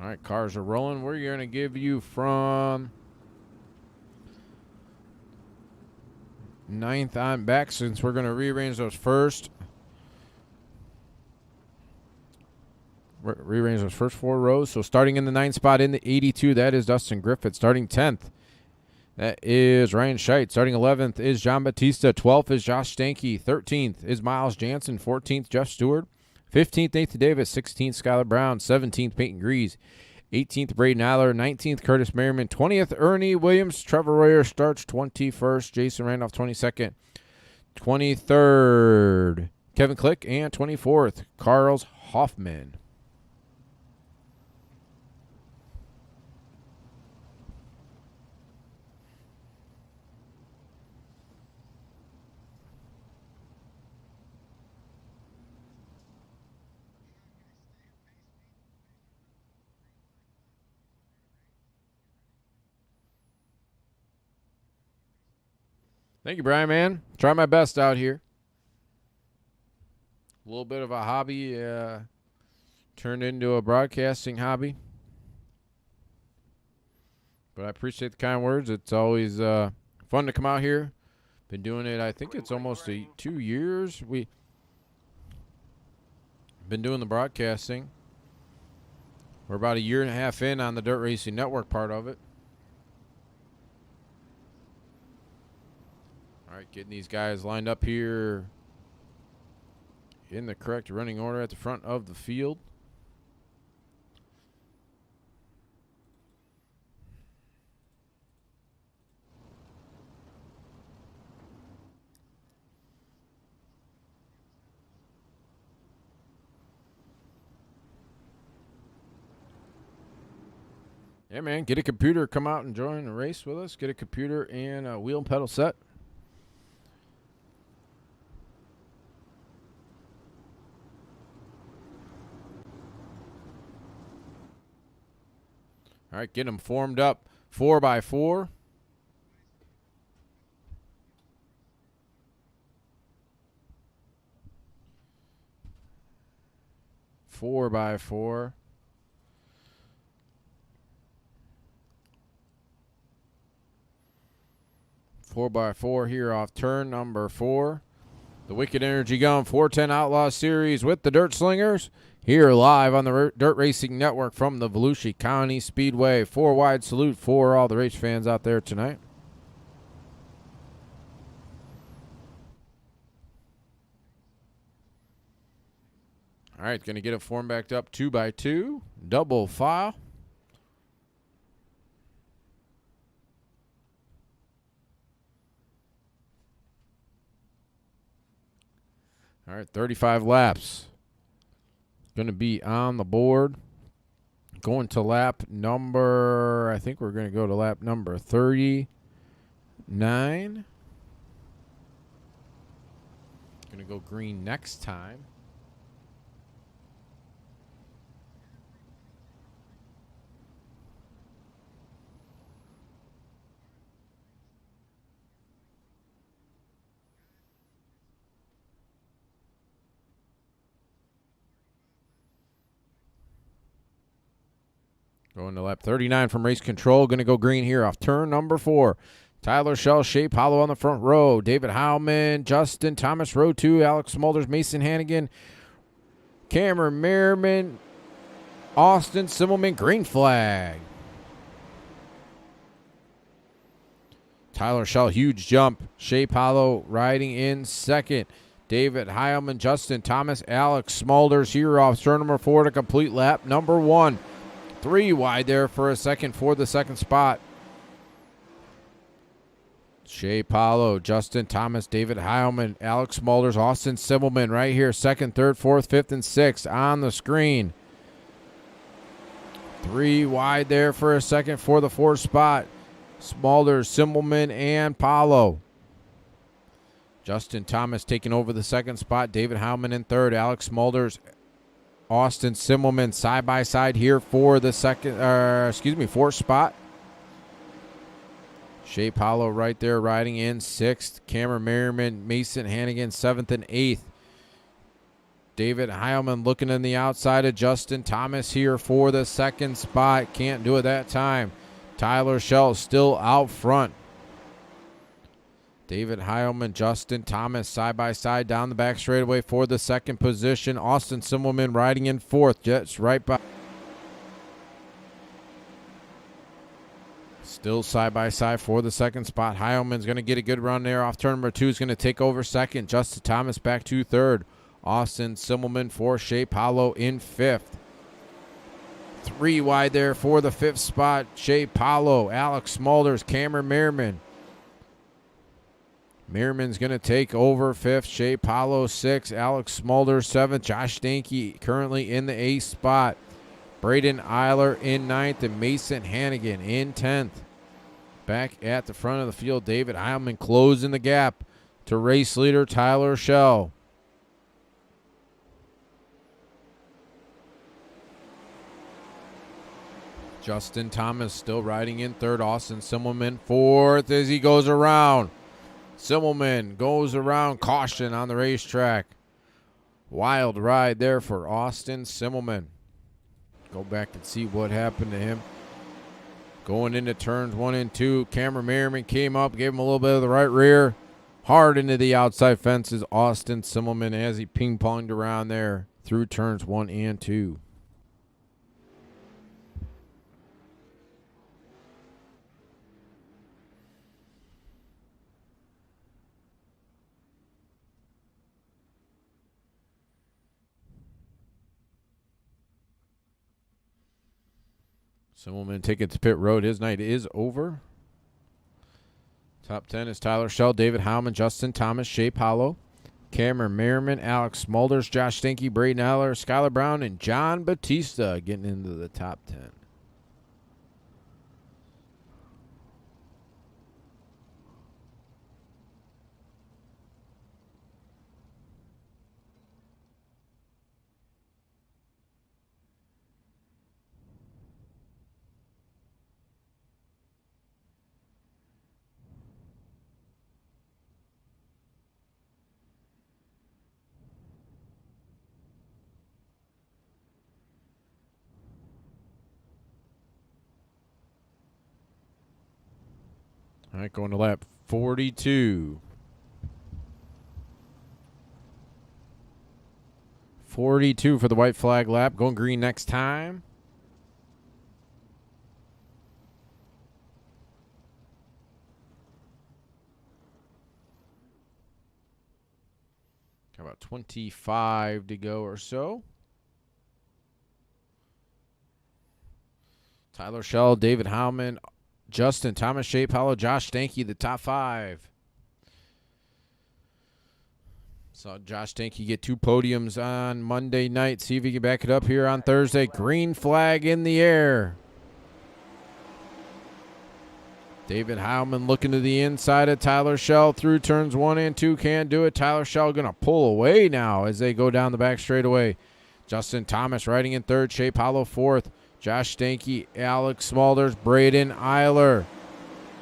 All right, cars are rolling. We're going to give you from 9th on back since we're going to rearrange those first. Rearrange those first 4 rows. So starting in the 9th spot in the 82, that is Dustin Griffith. Starting 10th, that is Ryan Scheit. Starting 11th is John Batista. 12th is Josh Stanke. 13th is Miles Jansen. 14th, Jeff Stewart. 15th, Nathan Davis. 16th, Skylar Brown. 17th, Peyton Grease. 18th, Braden Aller. 19th, Curtis Merriman. 20th, Ernie Williams. Trevor Royer starts 21st. Jason Randolph, 22nd. 23rd, Kevin Click. And 24th, Carls Hoffman. Thank you, Brian, man. Try my best out here. A little bit of a hobby turned into a broadcasting hobby. But I appreciate the kind words. It's always fun to come out here. Been doing it, I think it's almost 2 years. We've been doing the broadcasting. We're about 1.5 years in on the Dirt Racing Network part of it. All right, getting these guys lined up here in the correct running order at the front of the field. Yeah, man, get a computer, come out and join the race with us. Get a computer and a wheel and pedal set. All right, get them formed up 4x4. Four by four. 4x4 here off turn number 4. The Wicked Energy Gun 410 Outlaw Series with the Dirt Slingers. Here live on the Dirt Racing Network from the Volusia County Speedway. 4 wide salute for all the race fans out there tonight. All right, going to get it formed backed up 2x2. Double file. All right, 35 laps. Going to be on the board. Going to lap number, I think we're going to go to lap number 39. Going to go green next time. Going to lap 39 from race control. Going to go green here off turn number 4. Tyler Shell, Shape Hollow on the front row. David Howman, Justin Thomas, row 2. Alex Smulders, Mason Hannigan, Cameron Merriman, Austin Simmelman, green flag. Tyler Shell, huge jump. Shape Hollow riding in second. David Heilman, Justin Thomas, Alex Smulders here off turn number 4 to complete lap number 1. 3 wide there for a second for the second spot. Shea Paulo, Justin Thomas, David Heilman, Alex Smulders, Austin Simmelman right here. 2nd, 3rd, 4th, 5th, and 6th on the screen. 3 wide there for a second for the 4th spot. Smulders, Simmelman, and Paulo. Justin Thomas taking over the 2nd spot. David Heilman in 3rd. Alex Smulders, Austin Simmelman side by side here for the 4th spot. Shea Paulo right there riding in 6th. Cameron Merriman, Mason Hannigan 7th and 8th. David Heilman looking in the outside of Justin Thomas here for the second spot. Can't do it that time. Tyler Shell still out front. David Heilman, Justin Thomas side by side down the back straightaway for the second position. Austin Simmelman riding in fourth. Jets right by. Still side by side for the second spot. Heilman's going to get a good run there off turn number 2. Is going to take over second. Justin Thomas back to third. Austin Simmelman for Shea Paulo in fifth. 3 wide there for the fifth spot. Shea Paulo, Alex Smulders, Cameron Merriman. Merriman's going to take over fifth. Shea Paulo 6th. Alex Smulders 7th. Josh Stanky currently in the 8th spot. Braden Eiler in 9th. And Mason Hannigan in 10th. Back at the front of the field, David Heilman closing the gap to race leader Tyler Shell. Justin Thomas still riding in third. Austin Simmelman fourth as he goes around. Simmelman goes around. Caution on the racetrack. Wild ride there for Austin Simmelman. Go back and see what happened to him. Going into turns 1 and 2. Cameron Merriman came up, gave him a little bit of the right rear. Hard into the outside fences. Austin Simmelman as he ping-ponged around there through turns 1 and 2. Simmelman taking to pit road. His night is over. Top 10 is Tyler Shell, David Heilman, Justin Thomas, Shea Paulo, Cameron Merriman, Alex Smulders, Josh Stanky, Braden Aller, Skylar Brown, and John Batista getting into the top 10. All right, going to lap 42. 42 for the white flag lap. Going green next time. Got about 25 to go or so. Tyler Shell, David Heilman, Justin Thomas, Shea Paulo, Josh Stanky, the top 5. Saw Josh Stanky get 2 podiums on Monday night. See if he can back it up here on Thursday. Green flag in the air. David Heilman looking to the inside of Tyler Shell through turns 1 and 2. Can't do it. Tyler Shell going to pull away now as they go down the back straightaway. Justin Thomas riding in third. Shea Paulo 4th. Josh Stanky, Alex Smulders, Braden Eiler.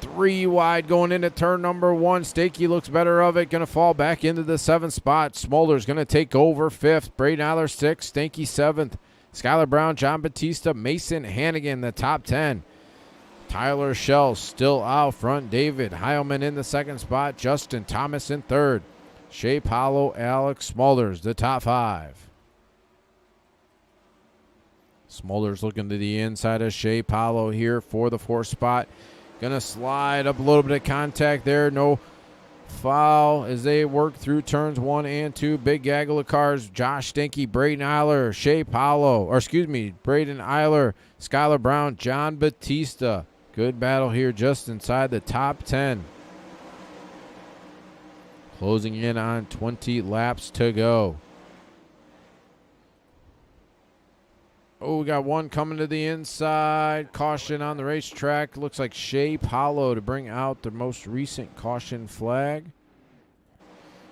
3 wide going into turn number 1. Stanky looks better of it. Going to fall back into the 7th spot. Smulders going to take over 5th. Braden Eiler 6th. Stanky 7th. Skylar Brown, John Batista, Mason Hannigan, the top 10. Tyler Shell still out front. David Heilman in the 2nd spot. Justin Thomas in 3rd. Shea Paulo, Alex Smulders, the top 5. Smulders looking to the inside of Shea Paulo here for the 4th spot. Going to slide up a little bit of contact there. No foul as they work through turns 1 and 2. Big gaggle of cars. Josh Stanky, Braden Eiler, Shea Paulo, Braden Eiler, Skylar Brown, John Batista. Good battle here just inside the top 10. Closing in on 20 laps to go. Oh, we got one coming to the inside. Caution on the racetrack. Looks like Shea Paulo to bring out the most recent caution flag.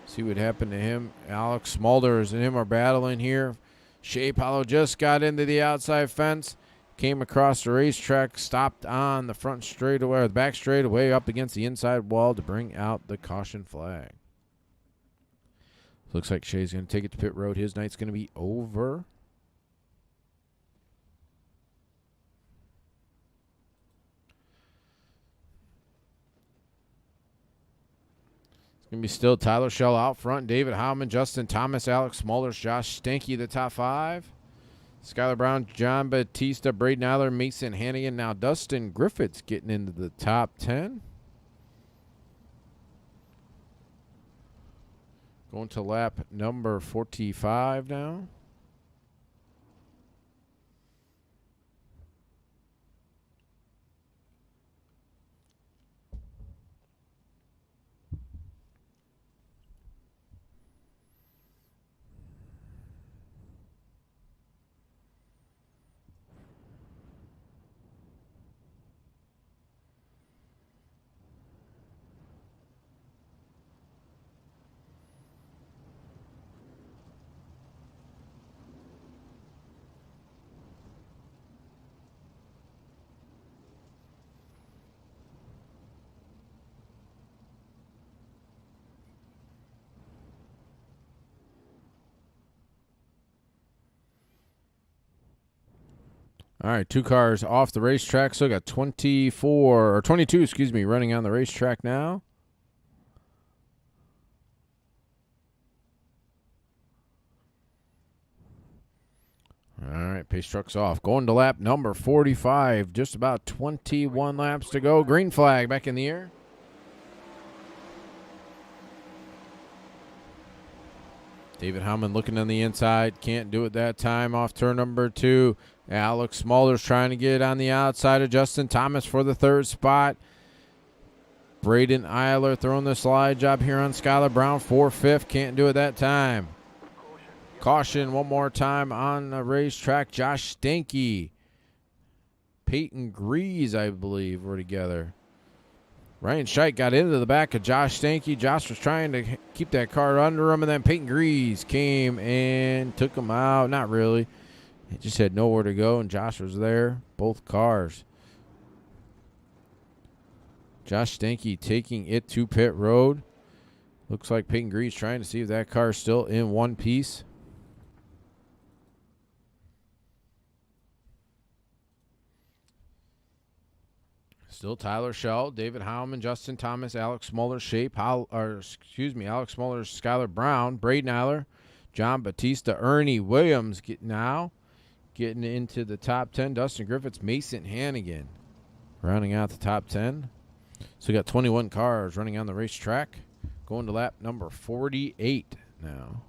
See what happened to him. Alex Smulders and him are battling here. Shea Paulo just got into the outside fence. Came across the racetrack. Stopped on the front straightaway, or the back straightaway up against the inside wall to bring out the caution flag. Looks like Shea's going to take it to pit road. His night's going to be over. It's going to be still Tyler Schell out front. David Howman, Justin Thomas, Alex Smulders, Josh Stanky, the top 5. Skylar Brown, John Batista, Braden Eiler, Mason Hannigan. Now Dustin Griffiths getting into the top 10. Going to lap number 45 now. All right, 2 cars off the racetrack. So got 22, running on the racetrack now. All right, pace truck's off. Going to lap number 45. Just about 21 laps to go. Green flag back in the air. David Howman looking on the inside. Can't do it that time off turn number 2. Alex Smulders trying to get on the outside of Justin Thomas for the 3rd spot. Braden Eiler throwing the slide job here on Skylar Brown for 5th. Can't do it that time. Caution one more time on the racetrack. Josh Stanky. Peyton Grease, I believe, were together. Ryan Scheidt got into the back of Josh Stanky. Josh was trying to keep that car under him, and then Peyton Grease came and took him out. Not really. He just had nowhere to go, and Josh was there. Both cars. Josh Stanky taking it to pit road. Looks like Peyton Grease trying to see if that car is still in one piece. Still Tyler Schell, David Howman, Justin Thomas, Alex Smulders, Alex Smulders, Skylar Brown, Braden Eiler, John Batista, Ernie Williams getting into the top 10. Dustin Griffiths, Mason Hannigan rounding out the top 10. So we got 21 cars running on the racetrack. Going to lap number 48 now.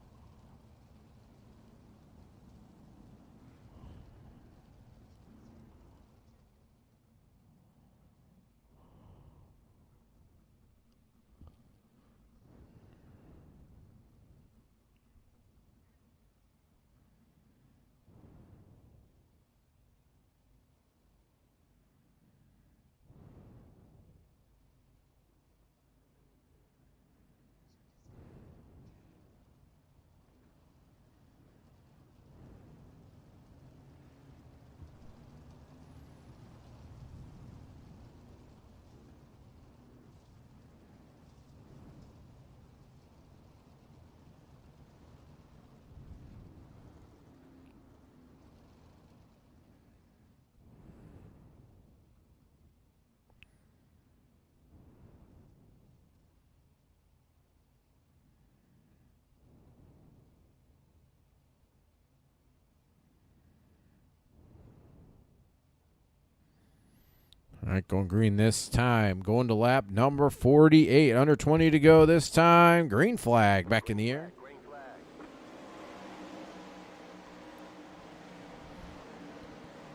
All right, going green this time. Going to lap number 48. Under 20 to go this time. Green flag back in the air.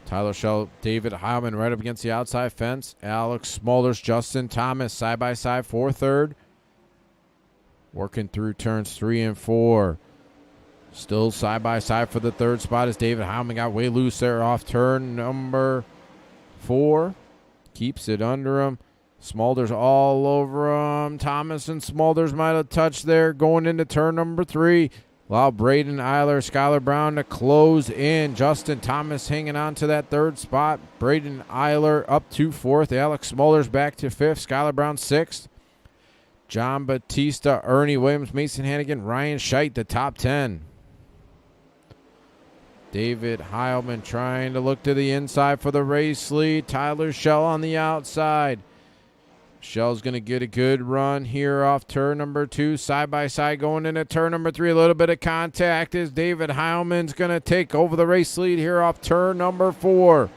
Tyler Schell, David Howman right up against the outside fence. Alex Smulders, Justin Thomas side by side for 3rd. Working through turns 3 and 4. Still side by side for the 3rd spot as David Howman got way loose there off turn number 4. Keeps it under him. Smulders all over him. Thomas and Smulders might have touched there going into turn number 3. Allow Braden Eiler, Skylar Brown to close in. Justin Thomas hanging on to that 3rd spot. Braden Eiler up to 4th. Alex Smulders back to 5th. Skylar Brown 6th. John Batista, Ernie Williams, Mason Hannigan, Ryan Scheidt, the top 10. David Heilman trying to look to the inside for the race lead. Tyler Schell on the outside. Schell's going to get a good run here off turn number 2. Side by side going into turn number 3. A little bit of contact as David Heilman's going to take over the race lead here off turn number 4.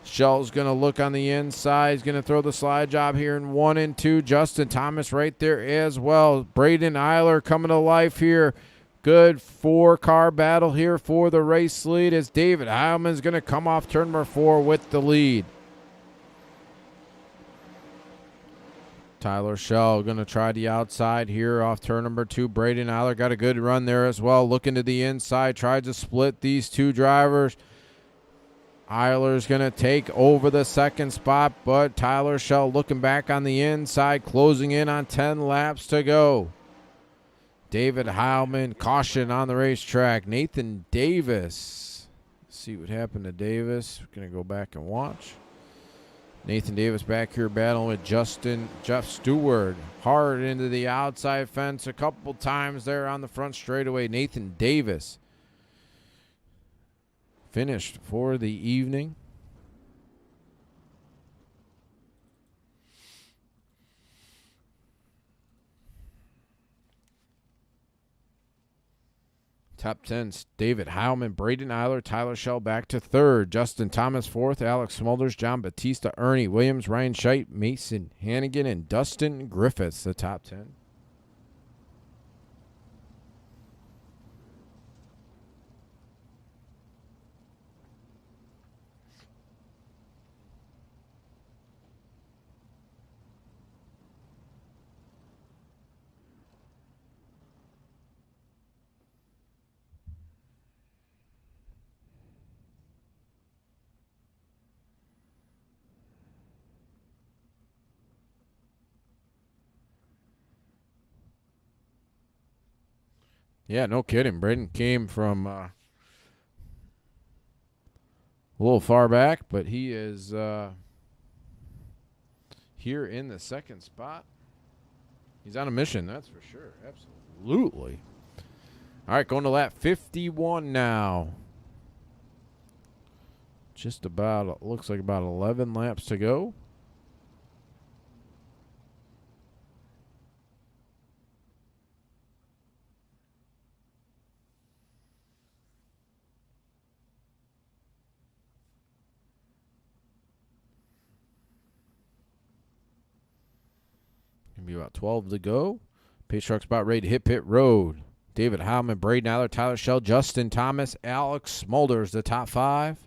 Schell's going to look on the inside. He's going to throw the slide job here in 1 and 2. Justin Thomas right there as well. Braden Eiler coming to life here. Good 4-car battle here for the race lead as David Heilman's going to come off turn number 4 with the lead. Tyler Schell going to try the outside here off turn number 2. Braden Eiler got a good run there as well. Looking to the inside. Tried to split these two drivers. Eiler's going to take over the second spot, but Tyler Schell looking back on the inside, closing in on 10 laps to go. David Heilman, caution on the racetrack. Nathan Davis. Let's see what happened to Davis. We're going to go back and watch. Nathan Davis back here battling with Jeff Stewart. Hard into the outside fence a couple times there on the front straightaway. Nathan Davis finished for the evening. Top 10, David Heilman, Braden Eiler, Tyler Schell back to 3rd. Justin Thomas 4th, Alex Smulders, John Batista, Ernie Williams, Ryan Scheidt, Mason Hannigan, and Dustin Griffiths, the top 10. Yeah, no kidding. Braden came from a little far back, but he is here in the second spot. He's on a mission, that's for sure. Absolutely. All right, going to lap 51 now. Just about, looks like about 11 laps to go. Be about 12 to go. Pace truck's about ready to hit pit road. David Heilman, Braden Eiler, Tyler Schell, Justin Thomas, Alex Smulders, the top 5.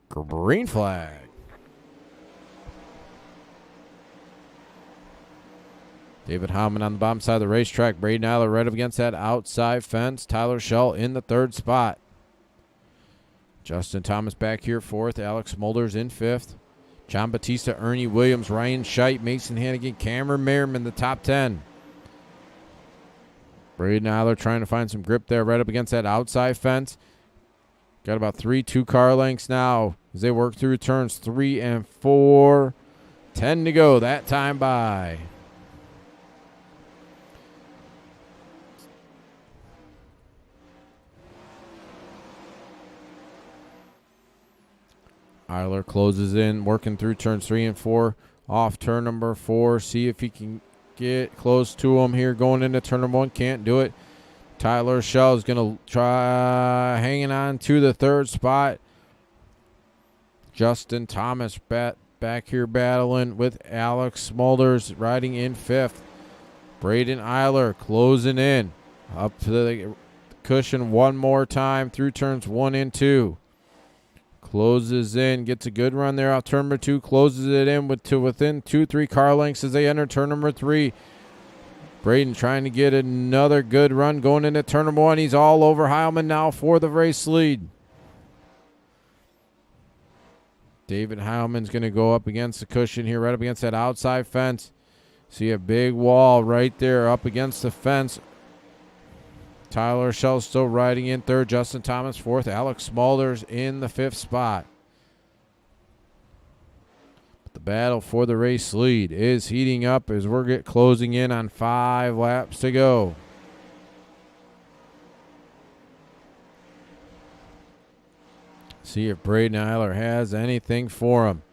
Green flag. David Heilman on the bottom side of the racetrack. Braden Eiler right up against that outside fence. Tyler Schell in the 3rd spot. Justin Thomas back here 4th. Alex Smulders in 5th. John Batista, Ernie Williams, Ryan Scheidt, Mason Hannigan, Cameron Merriman, the top 10. Braden Eiler trying to find some grip there right up against that outside fence. Got about 3 2-car lengths now as they work through turns 3 and 4. 10 to go that time by. Eiler closes in, working through turns 3 and 4. Off turn number 4. See if he can get close to him here going into turn number 1. Can't do it. Tyler Schell is going to try hanging on to the 3rd spot. Justin Thomas back here battling with Alex Smulders riding in 5th. Braden Eiler closing in. Up to the cushion one more time through turns 1 and 2. Closes in, gets a good run there off turn number 2, closes it in to within 2-3 car lengths as they enter turn number 3. Braden trying to get another good run going into turn number 1. He's all over Heilman now for the race lead. David Heilman's going to go up against the cushion here, right up against that outside fence. See a big wall right there up against the fence. Tyler Schell still riding in 3rd. Justin Thomas 4th. Alex Smulders in the 5th spot. The battle for the race lead is heating up as we're closing in on 5 laps to go. See if Braden Eiler has anything for him.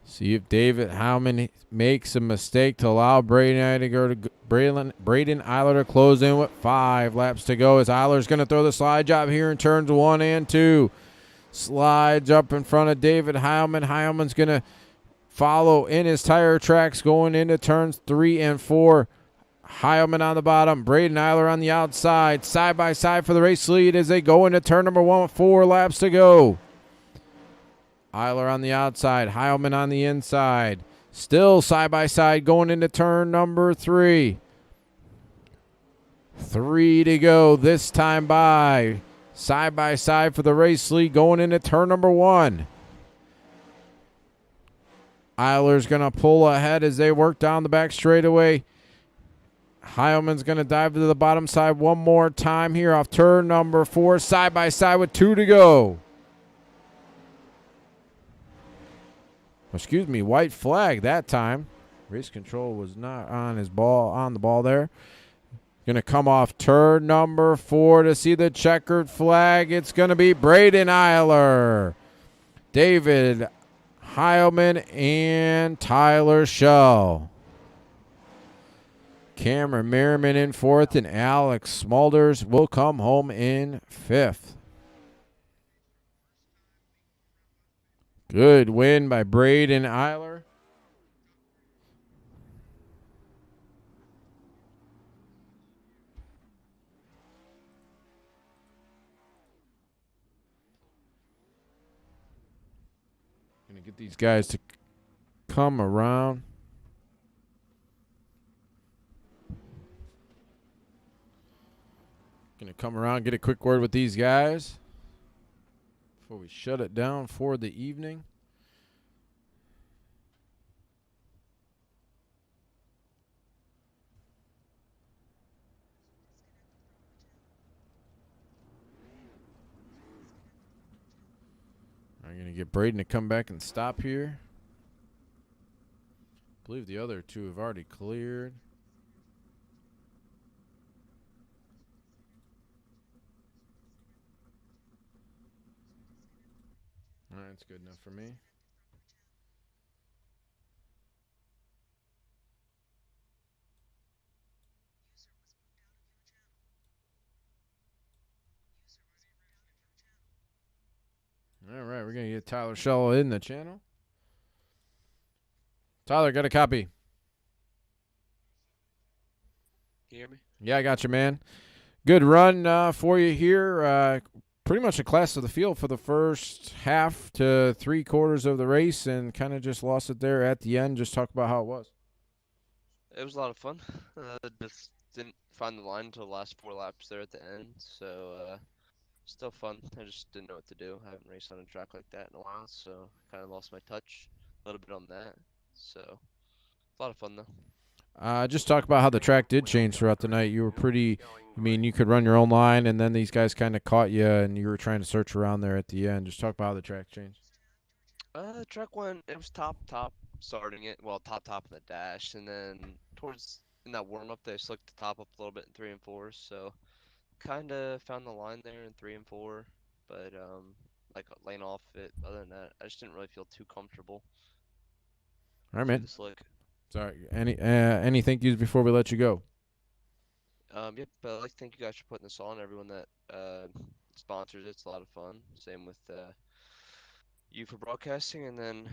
See if David Howman makes a mistake to allow Braden Eiler to close in with 5 laps to go as Eiler's going to throw the slide job here in turns 1 and 2. Slides up in front of David Heilman. Heilman's going to follow in his tire tracks going into turns 3 and 4. Heilman on the bottom, Braden Eiler on the outside, side by side for the race lead as they go into turn number 1 with 4 laps to go. Eiler on the outside, Heilman on the inside. Still side by side going into turn number 3. 3 to go this time by side for the race lead going into turn number 1. Eiler's going to pull ahead as they work down the back straightaway. Heilman's going to dive to the bottom side one more time here off turn number 4, side by side with 2 to go. Excuse me, white flag that time. Race control was not on the ball there. Going to come off turn number 4 to see the checkered flag. It's going to be Braden Eiler, David Heilman, and Tyler Schell. Cameron Merriman in 4th, and Alex Smulders will come home in 5th. Good win by Braden Eiler. Gonna get these guys to come around. Gonna come around, get a quick word with these guys before we shut it down for the evening. I'm gonna get Braden to come back and stop here. I believe the other 2 have already cleared. All right, that's good enough for me. All right, we're going to get Tyler Schell in the channel. Tyler, got a copy? Can you hear me? Yeah, I got you, man. Good run for you here. Pretty much a class of the field for the first half to 3/4 of the race, and kind of just lost it there at the end. Just talk about how it was. It was a lot of fun. Just didn't find the line until the last 4 laps there at the end, so still fun. I just didn't know what to do. I haven't raced on a track like that in a while, so kind of lost my touch a little bit on that. So a lot of fun though. Just talk about how the track did change throughout the night. You were pretty, I mean, you could run your own line, and then these guys kind of caught you, and you were trying to search around there at the end. Just talk about how the track changed. The track went, it was top starting it, well, top in the dash, and then towards, in that warm-up, they slicked the top up a little bit in 3 and 4, so kind of found the line there in 3 and 4, but, like, lane off it, other than that, I just didn't really feel too comfortable. All right, man. Slick. Sorry, any thank yous before we let you go? Yep, but I'd like to thank you guys for putting this on, everyone that sponsors it. It's a lot of fun. Same with you for broadcasting, and then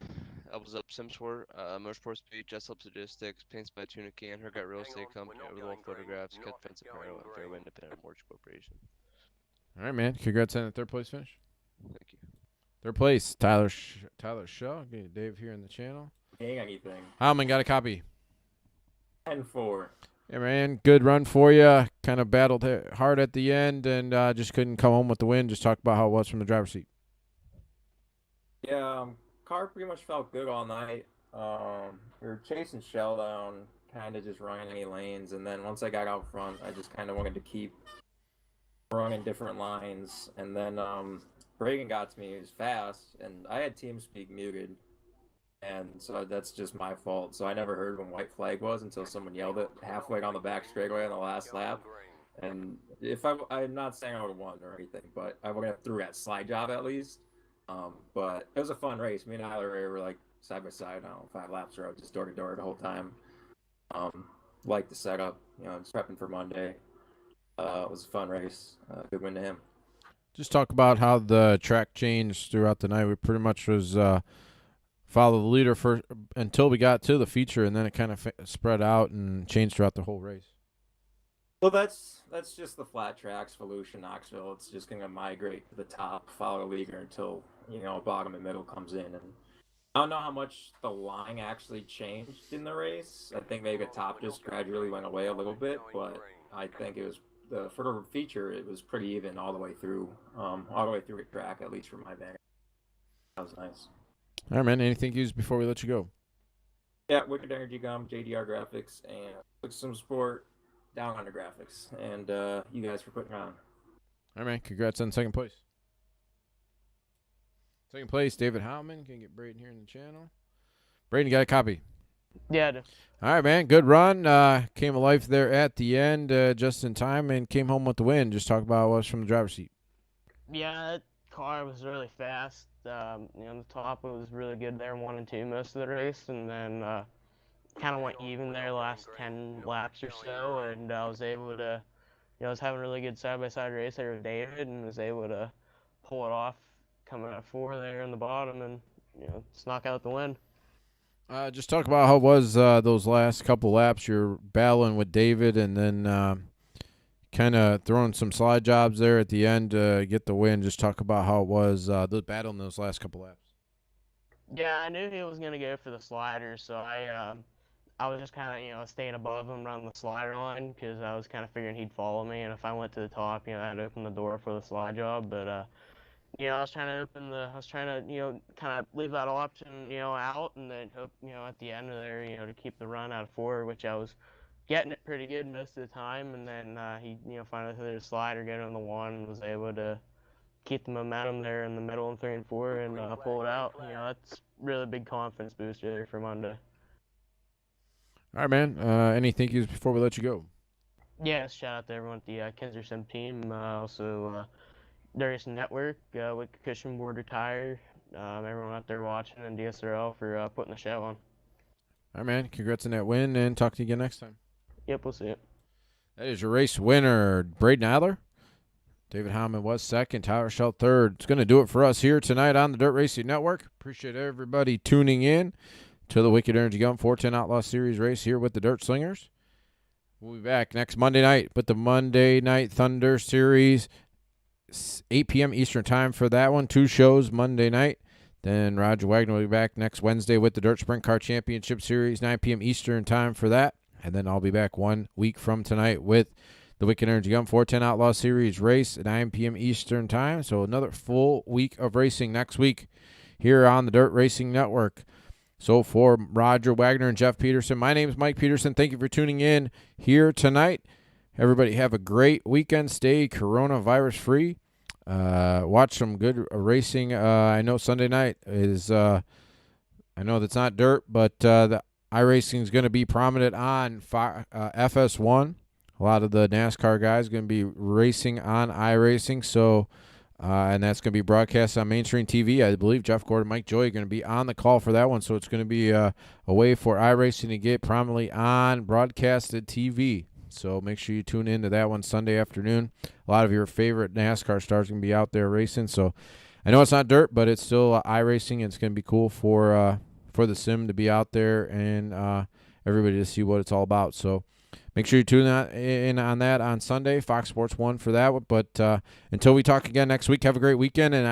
Elbows Up Simsport, Motorsport Speed, Jess Ups Logistics, Paints by Tuna Can, Her Gut Real Estate Company, Over the Wall Photographs, Cut Fence Apparel, and Fairway Independent Mortgage Corporation. All right, man. Congrats on the 3rd place finish. Thank you. 3rd place, Tyler Shaw. Get Dave here in the channel. Ain't anything. Heilman got a copy. 10-4. Yeah, man. Good run for you. Kind of battled hard at the end and just couldn't come home with the win. Just talk about how it was from the driver's seat. Yeah, car pretty much felt good all night. We were chasing Shell down, kind of just running any lanes, and then once I got out front, I just kind of wanted to keep running different lines, and then Reagan got to me. He was fast, and I had TeamSpeak muted, and so that's just my fault. So I never heard when white flag was until someone yelled it halfway down the back straightaway on the last lap. And if I'm not saying I would have won or anything, but I would have threw that slide job at least. But it was a fun race. Me and Tyler were like side by side, I don't know, 5 laps or just door to door the whole time. Like the setup, just prepping for Monday. It was a fun race. Good win to him. Just talk about how the track changed throughout the night. We pretty much was follow the leader for until we got to the feature, and then it kind of spread out and changed throughout the whole race. Well, that's just the flat tracks, Volusia, Knoxville. It's just going to migrate to the top, follow the leader until bottom and middle comes in. And I don't know how much the line actually changed in the race. I think maybe the top just gradually went away a little bit, but I think it was for the feature, it was pretty even all the way through the track, at least for my vantage. That was nice. All right, man. Anything to use before we let you go? Yeah, Wicked Energy Gum, JDR Graphics, and some Sport, Down Under Graphics, and you guys for putting on. All right, man. Congrats on second place. Second place, David Howman. Can get Braden here in the channel. Braden, you got a copy? Yeah, I do. All right, man. Good run. Came alive there at the end just in time and came home with the win. Just talk about what was from the driver's seat. Yeah, that car was really fast. The top was really good there, 1 and 2 most of the race, and then kind of went even there last 10 laps or so, and I was able to, I was having a really good side-by-side race there with David, and was able to pull it off coming at 4 there in the bottom, and just knock out the win. Just talk about how it was those last couple laps. You're battling with David and then kind of throwing some slide jobs there at the end to get the win. Just talk about how it was the battle in those last couple laps. Yeah, I knew he was going to go for the slider, so I was just kind of, staying above him around the slider line because I was kind of figuring he'd follow me, and if I went to the top, I'd open the door for the slide job, but I was trying to kind of leave that option, out, and then hope, at the end of there, to keep the run out of 4, which I was getting it pretty good most of the time, and then he, finally threw the slider, get on the 1, and was able to keep the momentum there in the middle in 3 and 4 and pull it out. That's really big confidence booster there for Monday. All right, man. Any thank yous before we let you go? Yeah, shout out to everyone at the Kinzer Sim team, also Darius Network, Wicked Cushion Board Retire, everyone out there watching, and DSRL for putting the show on. All right, man. Congrats on that win, and talk to you again next time. Yep, we'll see it. That is your race winner, Braden Adler. David Howman was second, Tyler Schell third. It's going to do it for us here tonight on the Dirt Racing Network. Appreciate everybody tuning in to the Wicked Energy Gum 410 Outlaw Series race here with the Dirt Slingers. We'll be back next Monday night with the Monday Night Thunder Series, 8 p.m. Eastern Time for that one. 2 shows Monday night. Then Roger Wagner will be back next Wednesday with the Dirt Sprint Car Championship Series, 9 p.m. Eastern Time for that. And then I'll be back 1 week from tonight with the Wicked Energy Gum 410 Outlaw Series race at 9 p.m. Eastern Time. So another full week of racing next week here on the Dirt Racing Network. So for Roger Wagner and Jeff Peterson, my name is Mike Peterson. Thank you for tuning in here tonight. Everybody have a great weekend. Stay coronavirus free. Watch some good racing. I know Sunday night is, I know that's not dirt, but the iRacing is going to be prominent on FS1. A lot of the NASCAR guys are going to be racing on iRacing, so and that's going to be broadcast on mainstream TV. I believe Jeff Gordon, Mike Joy are going to be on the call for that one, so it's going to be a way for iRacing to get prominently on broadcasted TV. So make sure you tune in to that one Sunday afternoon. A lot of your favorite NASCAR stars are going to be out there racing. So I know it's not dirt, but it's still iRacing, and it's going to be cool for the sim to be out there and everybody to see what it's all about. So make sure you tune in on that on Sunday, Fox Sports 1 for that one. But until we talk again next week, have a great weekend. And